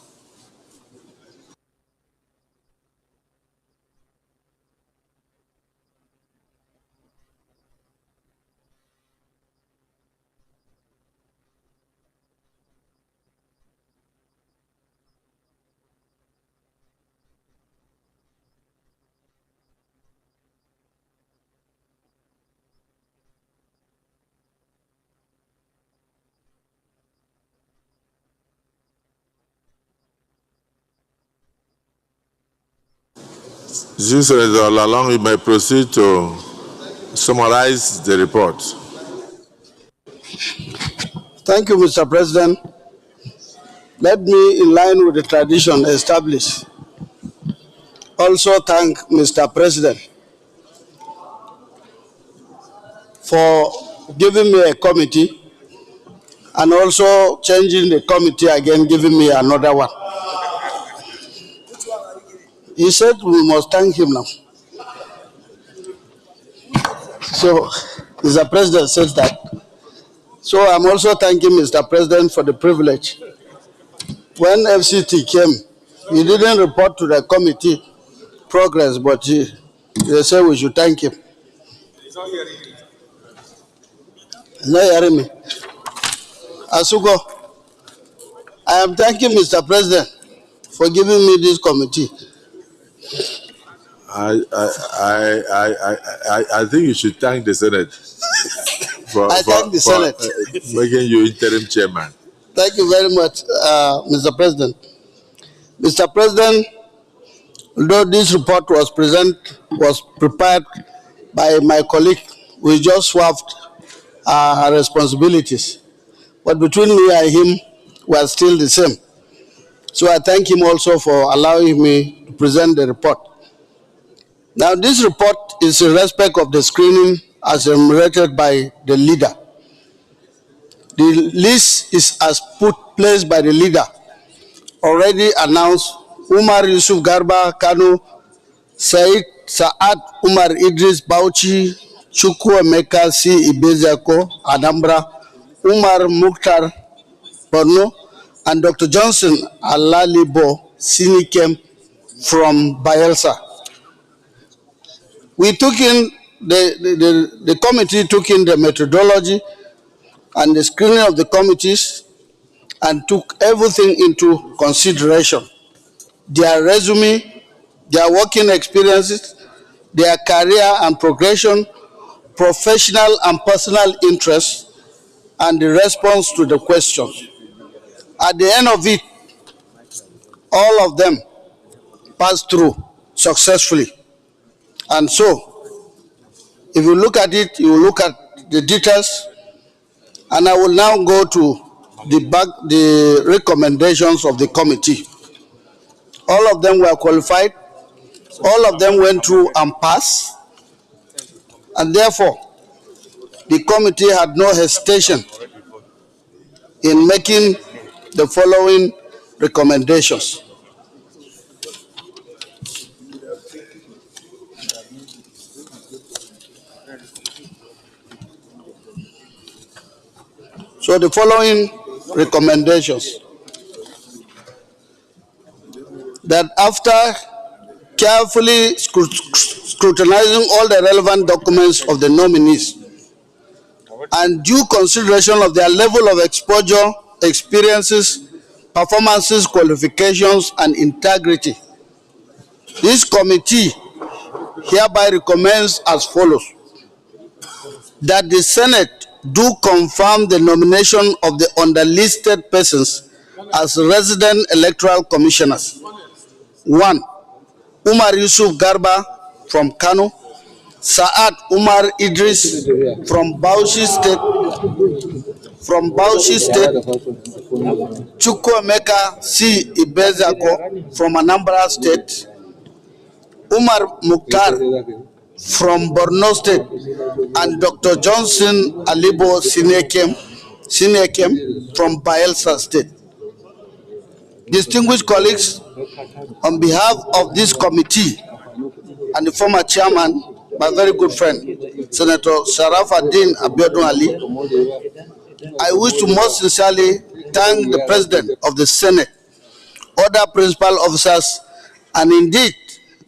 Speaker 1: Senator Lalong, you may proceed to summarize the report.
Speaker 19: Thank you, Mr. President. Let me, in line with the tradition established, also thank Mr. President for giving me a committee and also changing the committee again, giving me another one. He said we must thank him now. So, Mr. President says that. So I'm also thanking Mr. President for the privilege. When FCT came, he didn't report to the committee progress, but they said we should thank him. He's not hearing me. Asugo, I am thanking Mr. President for giving me this committee.
Speaker 1: I think you should thank the Senate for making you interim chairman.
Speaker 19: Thank you very much, Mr. President. Mr. President, although this report was prepared by my colleague, we just swapped our responsibilities. But between me and him, we are still the same. So I thank him also for allowing me to present the report. Now, this report is in respect of the screening as enumerated by the leader. The list is as placed by the leader, already announced: Umar Yusuf Garba, Kano; Saad Umar Idris, Bauchi; Chukwu Emeka C. Ibezako, Anambra; Umar Mukhtar, Borno; and Dr. Johnson Alalibo Sinikem from Bayelsa. We took in, the committee took in the methodology and the screening of the committees and took everything into consideration: their resume, their working experiences, their career and progression, professional and personal interests, and the response to the questions. At the end of it, all of them passed through successfully. And so, if you look at it, you will look at the details, and I will now go to the recommendations of the committee. All of them were qualified, all of them went through and passed, and therefore, the committee had no hesitation in making the following recommendations. So the following recommendations: that after carefully scrutinizing all the relevant documents of the nominees and due consideration of their level of exposure, experiences, performances, qualifications, and integrity, this committee hereby recommends as follows: that the Senate do confirm the nomination of the underlisted persons as resident electoral commissioners. 1. Umar Yusuf Garba from Kano; Saad Umar Idris from Bauchi State; from Bauchi State, Chukwuemeka C. Ibezako from Anambra State, Umar Mukhtar from Borno State, and Dr. Johnson Alibo Sinekem from Bayelsa State. Distinguished colleagues, on behalf of this committee and the former chairman, my very good friend, Senator Sharafaddin Abiodun Ali, I wish to most sincerely thank the President of the Senate, other principal officers, and indeed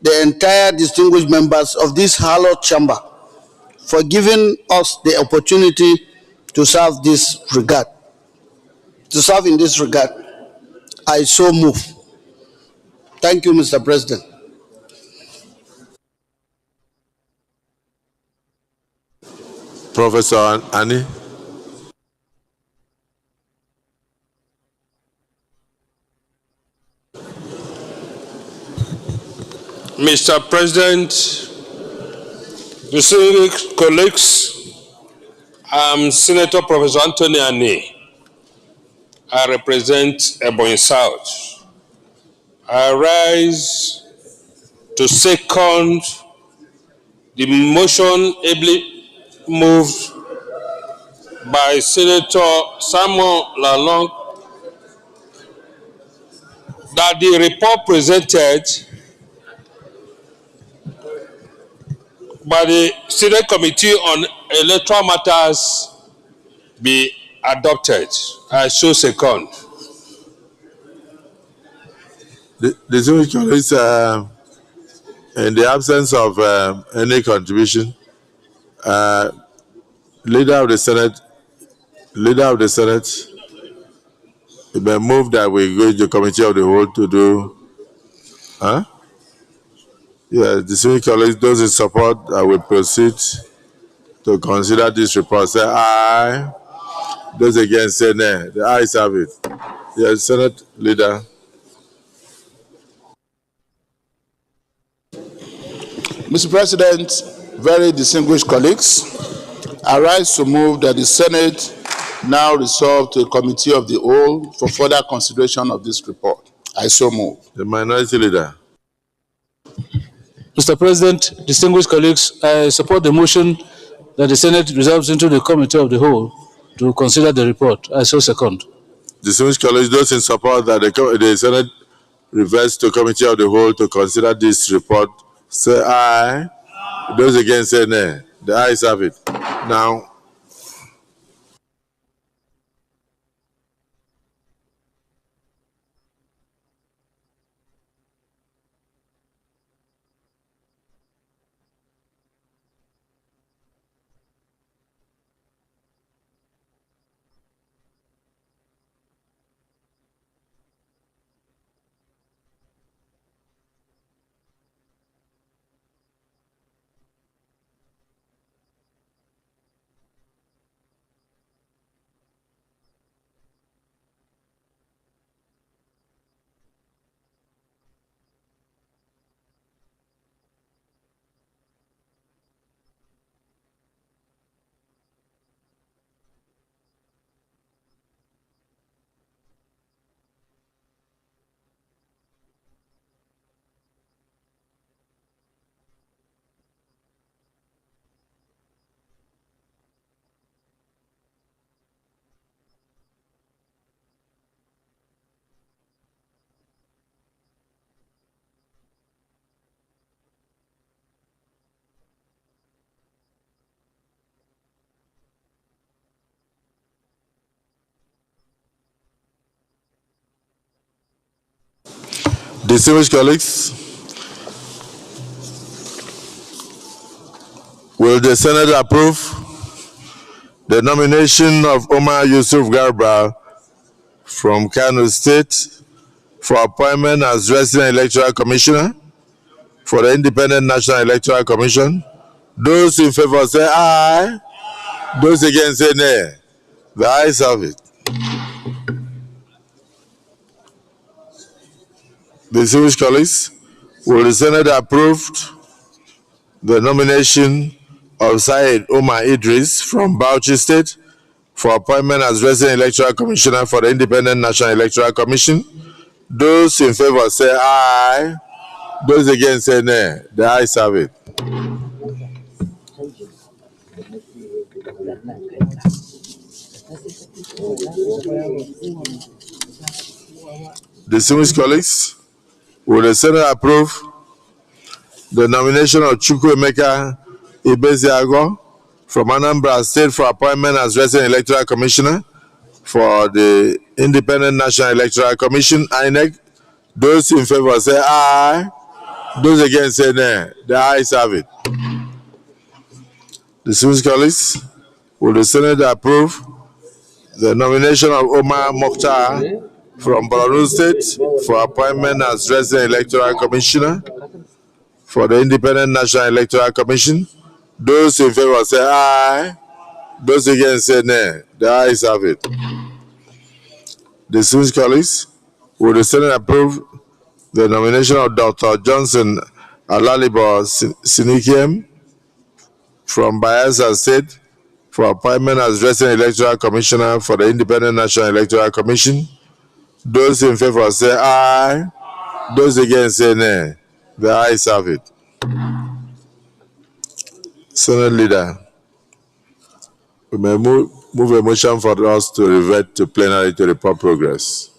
Speaker 19: the entire distinguished members of this hallowed chamber for giving us the opportunity to serve this regard. To serve in this regard, I so move. Thank you, Mr. President.
Speaker 1: Professor Annie.
Speaker 3: Mr. President, distinguished colleagues, I'm Senator Professor Anthony Ani. I represent Ebonyi South. I rise to second the motion ably moved by Senator Samuel Lalong that the report presented by the Senate Committee on Electoral Matters be adopted. I so second.
Speaker 1: The distinguished colleagues, in the absence of any contribution, Leader of the Senate, it may move that we go to the Committee of the Whole to do. Huh? Yeah, distinguished colleagues, those in support, I will proceed to consider this report. Say aye. Those against say nay. The ayes have it. Yes, Senate Leader.
Speaker 5: Mr. President, very distinguished colleagues, I rise to move that the Senate now resolve to a committee of the whole for further consideration of this report. I so move.
Speaker 1: The Minority Leader.
Speaker 7: Mr. President, distinguished colleagues, I support the motion that the Senate resolves into the Committee of the Whole to consider the report. I so second.
Speaker 1: Distinguished colleagues, those in support that the Senate reverts to Committee of the Whole to consider this report, say aye. Those against say nay. The ayes have it. Now, distinguished colleagues, will the Senate approve the nomination of Omar Yusuf Garba from Kano State for appointment as Resident Electoral Commissioner for the Independent National Electoral Commission? Those in favor say aye. Those against say nay. The ayes have it. Distinguished colleagues, will the Senate approve the nomination of Syed Omar Idris from Bauchi State for appointment as resident electoral commissioner for the Independent National Electoral Commission. Those in favor say aye. Those against say nay. The ayes have it. Distinguished colleagues, will the Senate approve the nomination of Chukwuemeka Ibeziago from Anambra State for appointment as resident electoral commissioner for the Independent National Electoral Commission, INEC? Those in favor say aye. Those against say nay. The ayes have it. Distinguished colleagues, will the Senate approve the nomination of Omar Mokhtar from Borno State for appointment as resident electoral commissioner for the Independent National Electoral Commission? Those in favor say aye. Those against say nay. The ayes have it. Distinguished colleagues, will the Senate approve the nomination of Dr. Johnson Alalibo Sinikiem from Bayelsa State for appointment as resident electoral commissioner for the Independent National Electoral Commission? Those in favor say aye. Those against say nay. The ayes have it. Senate Leader, we may move a motion for us to revert to plenary to report progress.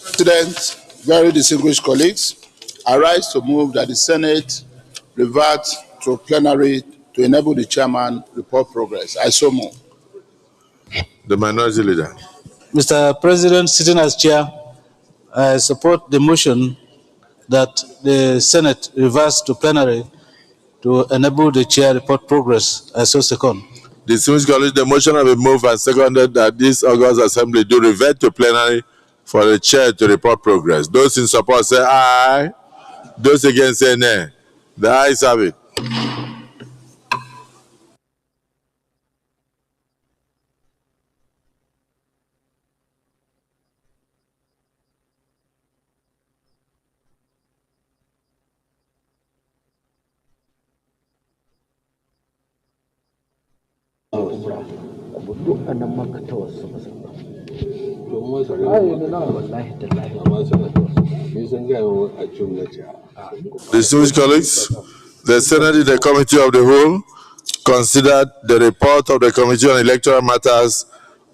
Speaker 5: President, very distinguished colleagues, I rise to move that the Senate revert to plenary to enable the chairman report progress. I so move.
Speaker 1: The Minority Leader.
Speaker 7: Mr. President, sitting as chair, I support the motion that the Senate reverse to plenary to enable the chair report progress. I so second.
Speaker 1: Distinguished colleagues, the motion has been moved and seconded that this August Assembly do revert to plenary for the chair to report progress. Those in support say aye. Those against say nay. The ayes have it. Distinguished colleagues, the Senate in the Committee of the Whole considered the report of the Committee on Electoral Matters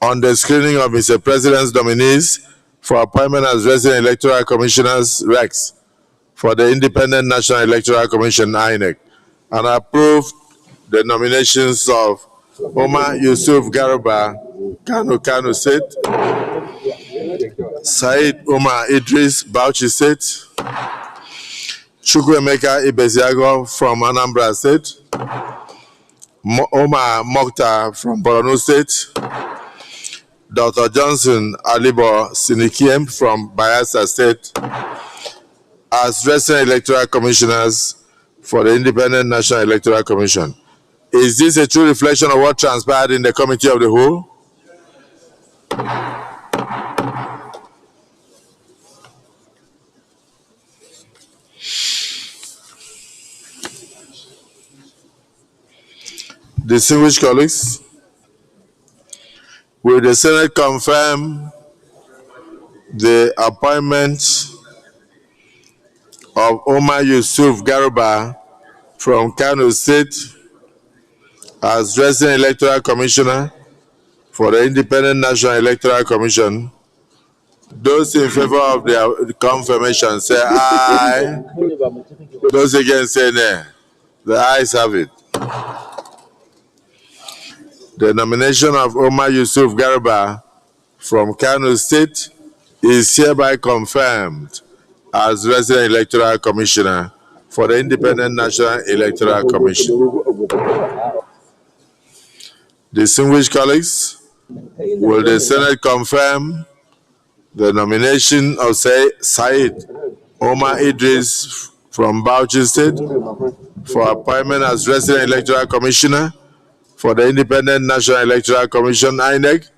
Speaker 1: on the screening of Mr. President's nominees for appointment as resident electoral commissioners, RECs, for the Independent National Electoral Commission, INEC, and approved the nominations of Omar Yusuf Garuba, Kano State, Said Omar Idris, Bauchi State, Chukwuemeka Ibeziago from Anambra State, Omar Mokhtar from Borno State, Dr. Johnson Alibo Sinikiem from Bayelsa State as resident electoral commissioners for the Independent National Electoral Commission. Is this a true reflection of what transpired in the Committee of the Whole? Distinguished colleagues, will the Senate confirm the appointment of Omar Yusuf Garuba from Kano State as resident electoral commissioner for the Independent National Electoral Commission? Those in favor of the confirmation say aye. Those against say nay. The ayes have it. The nomination of Omar Yusuf Garuba from Kano State is hereby confirmed as resident electoral commissioner for the Independent National Electoral Commission. Distinguished colleagues, will the Senate confirm the nomination of Said Omar Idris from Bauchi State for appointment as resident electoral commissioner for the Independent National Electoral Commission, INEC?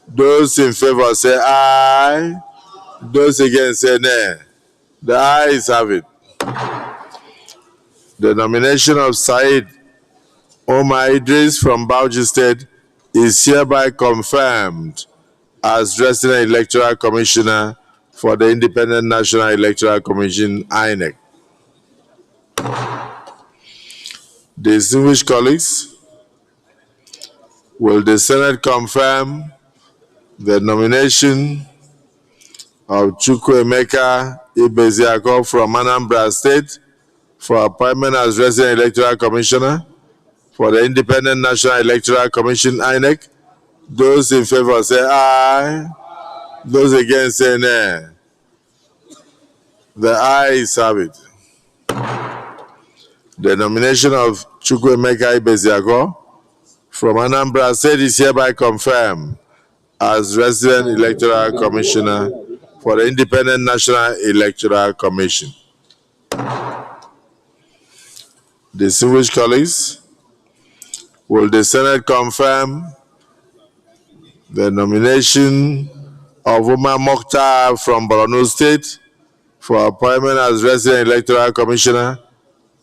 Speaker 1: Those in favor say aye. Those against say nay. The ayes have it. The nomination of Said Omar Idris from Bauchi State is hereby confirmed as Resident Electoral Commissioner for the Independent National Electoral Commission, INEC. Distinguished colleagues, will the Senate confirm the nomination of Chukwuemeka Ibeziako from Anambra State for appointment as Resident Electoral Commissioner for the Independent National Electoral Commission, INEC? Those in favor say aye. Those against say nay. The ayes have it. The nomination of Chukwuemeka Ibeziako from Anambra State is hereby confirmed as Resident Electoral Commissioner for the Independent National Electoral Commission. Distinguished colleagues, will the Senate confirm the nomination of Umar Mokhtar from Borno State for appointment as Resident Electoral Commissioner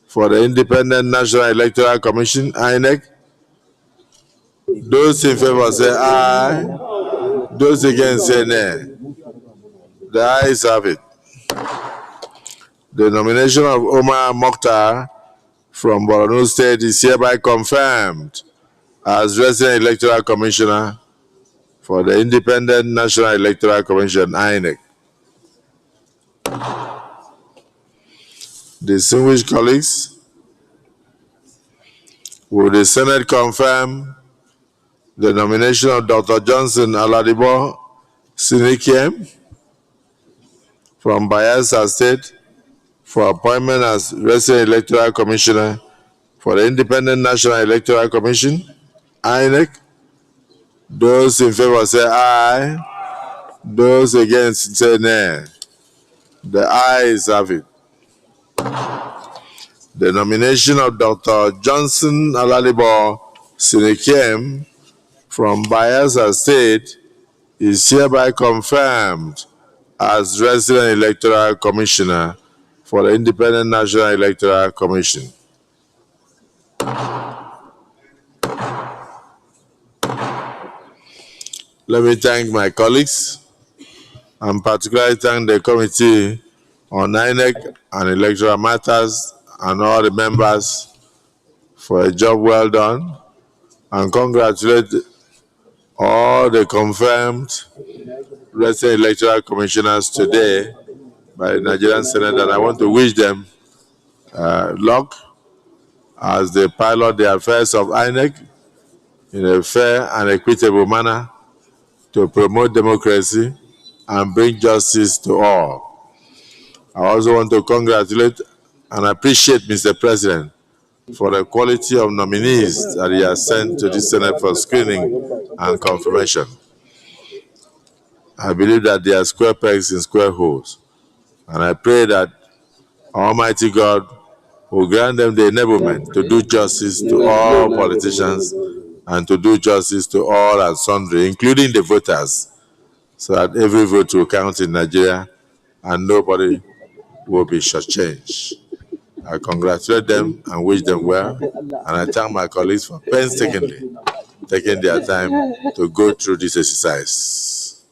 Speaker 1: for the Independent National Electoral Commission, INEC? Those in favor say aye. Those against say nay. The ayes have it. The nomination of Omar Mokhtar from Borno State is hereby confirmed as Resident Electoral Commissioner for the Independent National Electoral Commission, INEC. Distinguished colleagues, will the Senate confirm the nomination of Dr. Johnson Aladibo Sinikiem from Bayelsa State for appointment as Resident Electoral Commissioner for the Independent National Electoral Commission, INEC? Those in favor say aye. Those against say nay. The ayes have it. The nomination of Dr. Johnson Alalibo Sinikem from Bayelsa State is hereby confirmed as Resident Electoral Commissioner for the Independent National Electoral Commission. Let me thank my colleagues and particularly thank the Committee on INEC and Electoral Matters and all the members for a job well done, and congratulate all the confirmed Resident Electoral Commissioners today by the Nigerian Senate, and I want to wish them luck as they pilot the affairs of INEC in a fair and equitable manner to promote democracy and bring justice to all. I also want to congratulate and appreciate Mr. President for the quality of nominees that he has sent to the Senate for screening and confirmation. I believe that they are square pegs in square holes, and I pray that Almighty God will grant them the enablement to do justice to all politicians and to do justice to all and sundry, including the voters, so that every vote will count in Nigeria and nobody will be shortchanged. I congratulate them and wish them well, and I thank my colleagues for painstakingly taking their time to go through this exercise.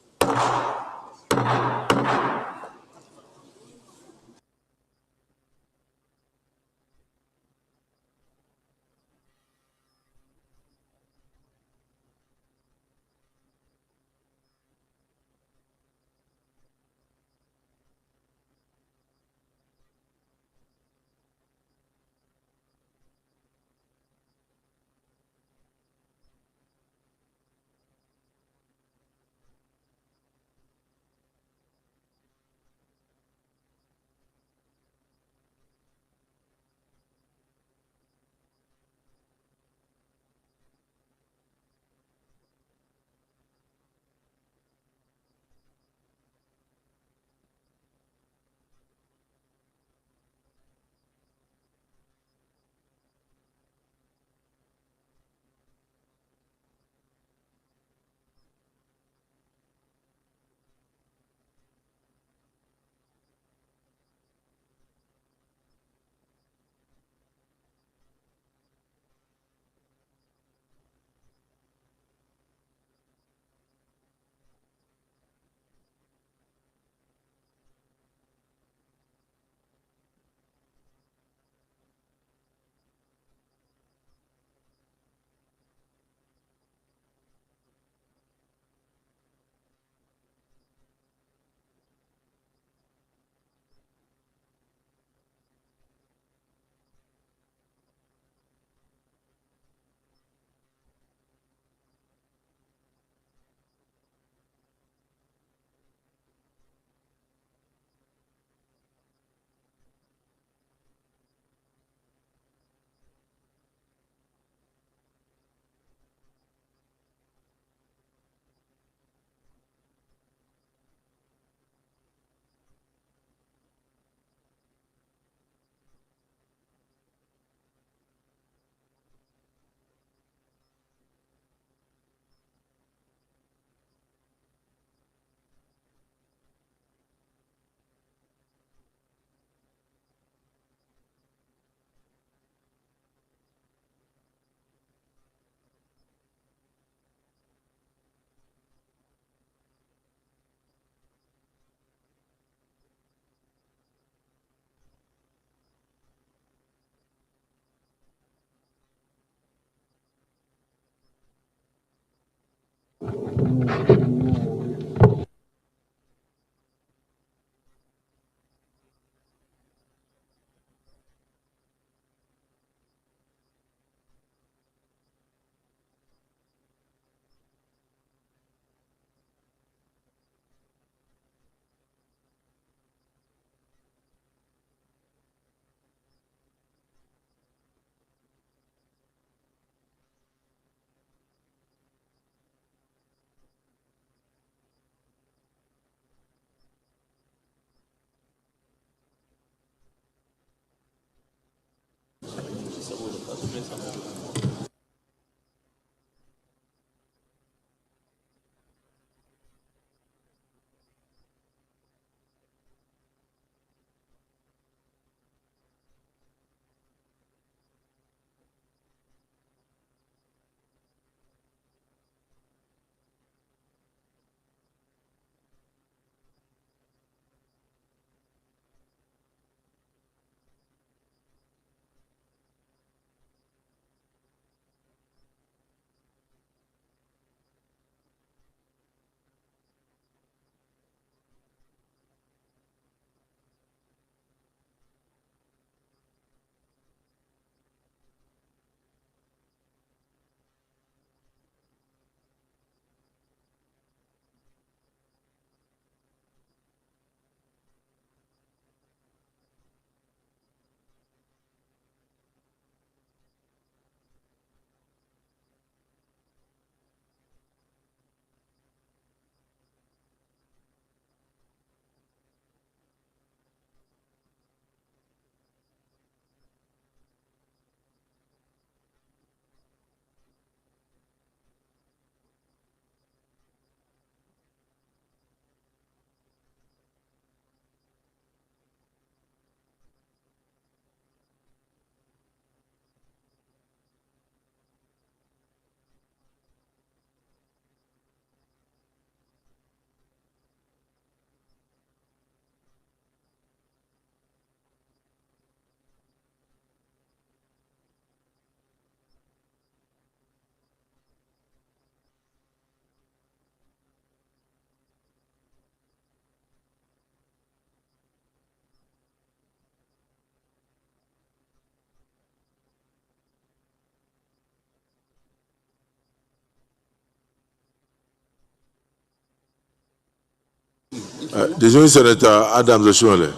Speaker 1: Distinguished Senator Adams Oshimole,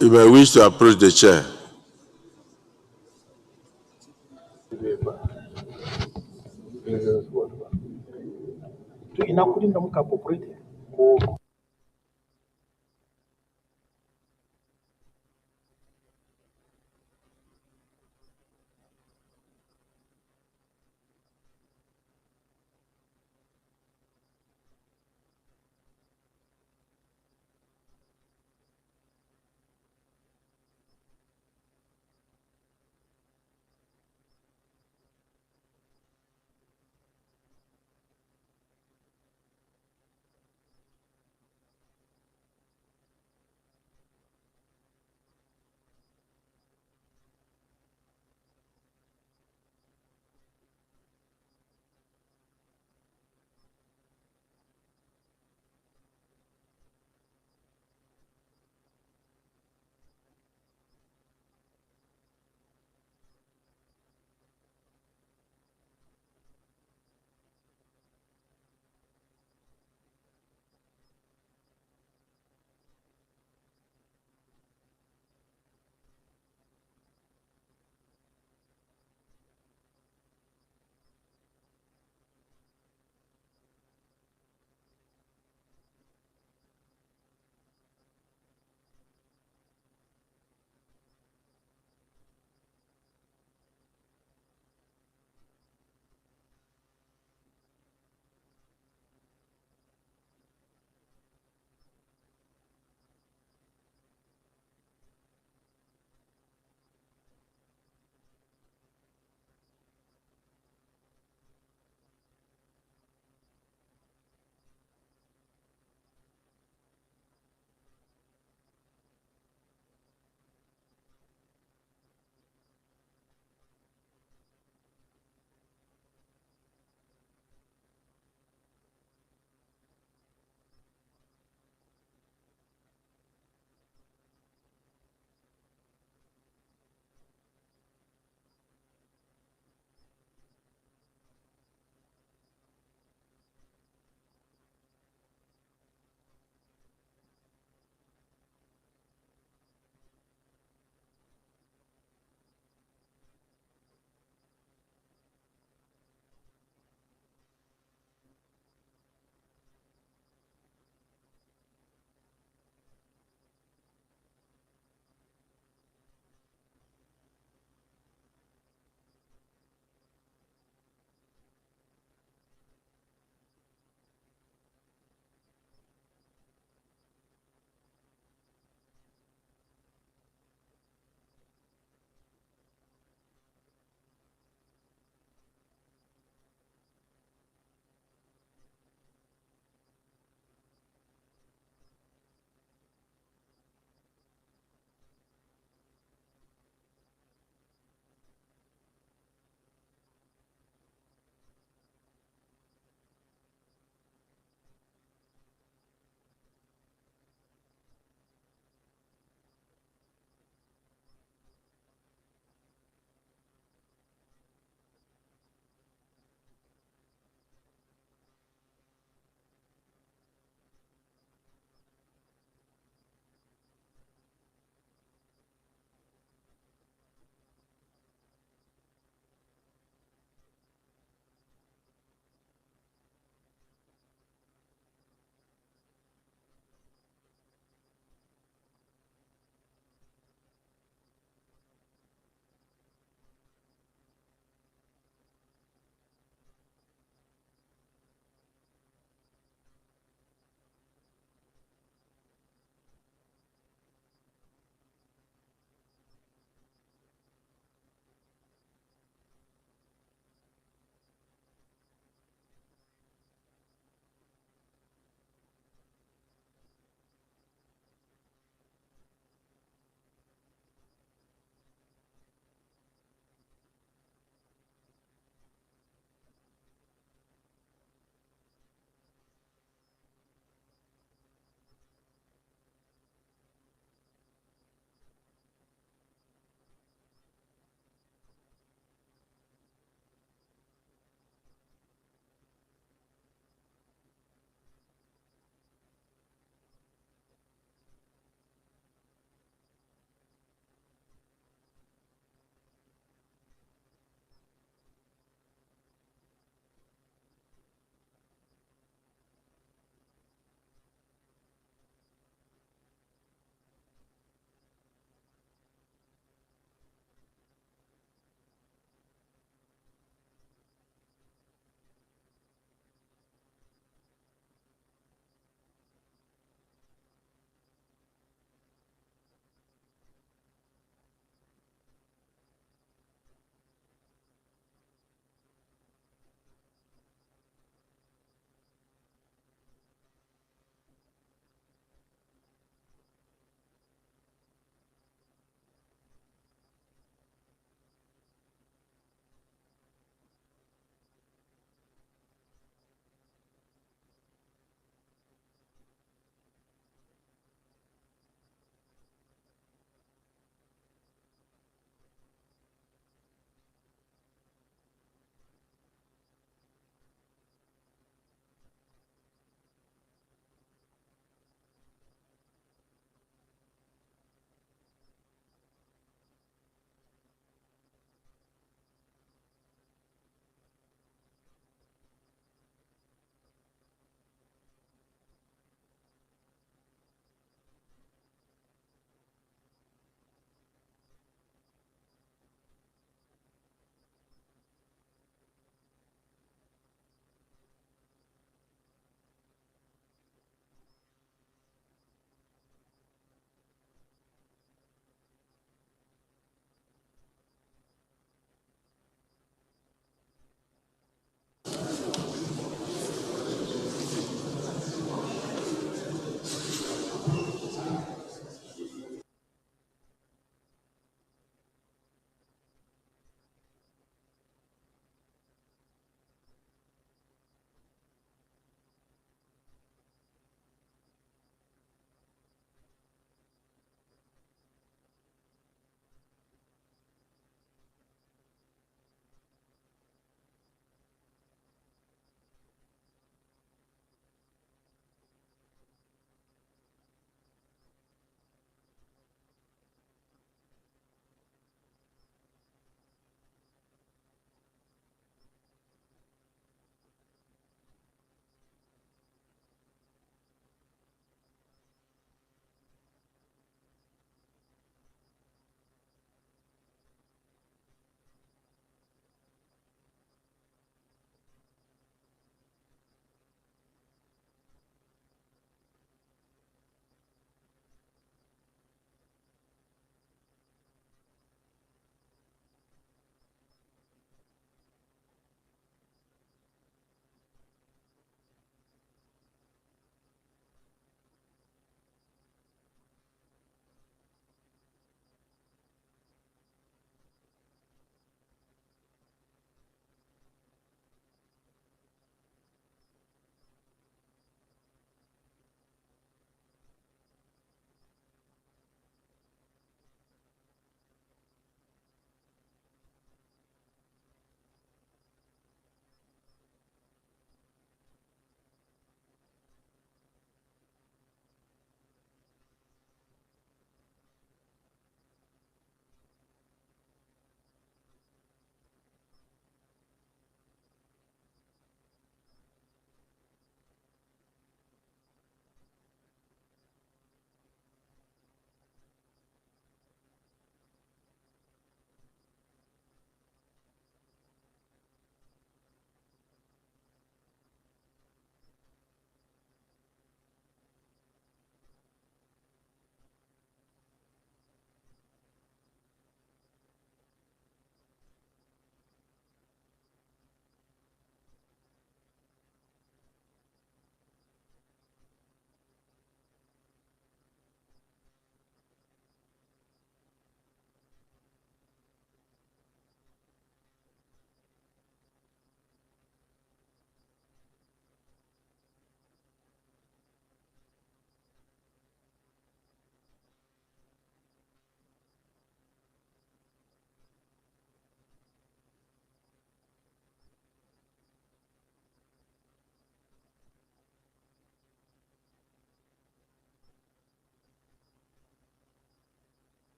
Speaker 1: you may wish to approach the chair.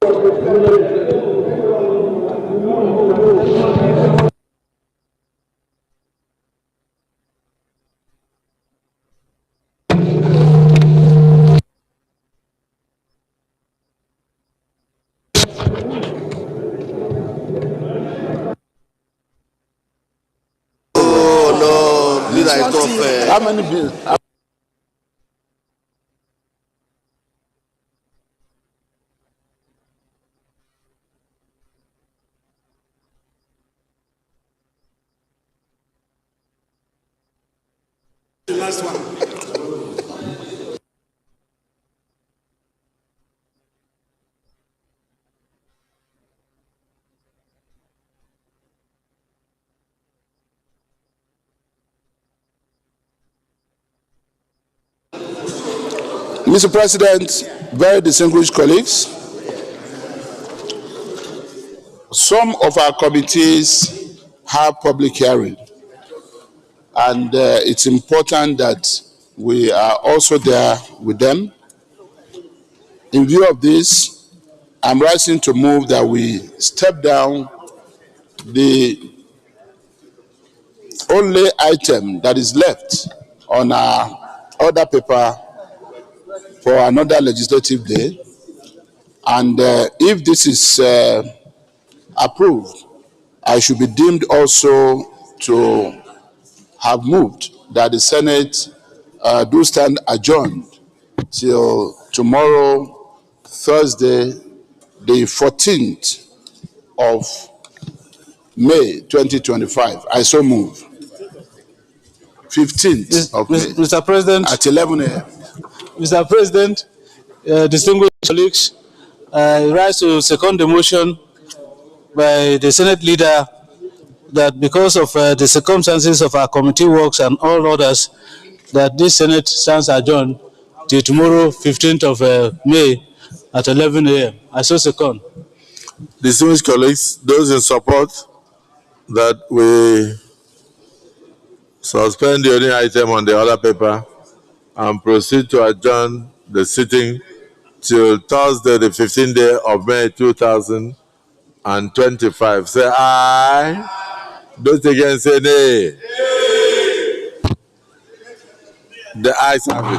Speaker 16: Oh no, this is not fair.
Speaker 5: How many bills?
Speaker 10: The last one.
Speaker 5: Mr. President, very distinguished colleagues, some of our committees have public hearing, and it's important that we are also there with them. In view of this, I'm rising to move that we step down the only item that is left on our order paper for another legislative day. And if this is approved, I should be deemed also to have moved that the Senate do stand adjourned till tomorrow, Thursday, the 14th of May 2025. I so move. 15th of May.
Speaker 7: Mr. President.
Speaker 5: At 11 a.m.
Speaker 7: Mr. President, distinguished colleagues, I rise to second the motion by the Senate leader that because of the circumstances of our committee works and all others, that this Senate stands adjourned till tomorrow, 15th of May at 11 a.m. I so second.
Speaker 1: Distinguished colleagues, those in support that we suspend the only item on the other paper and proceed to adjourn the sitting till Thursday, the 15th day of May 2025. Say aye. Those against say nay. The ayes have it.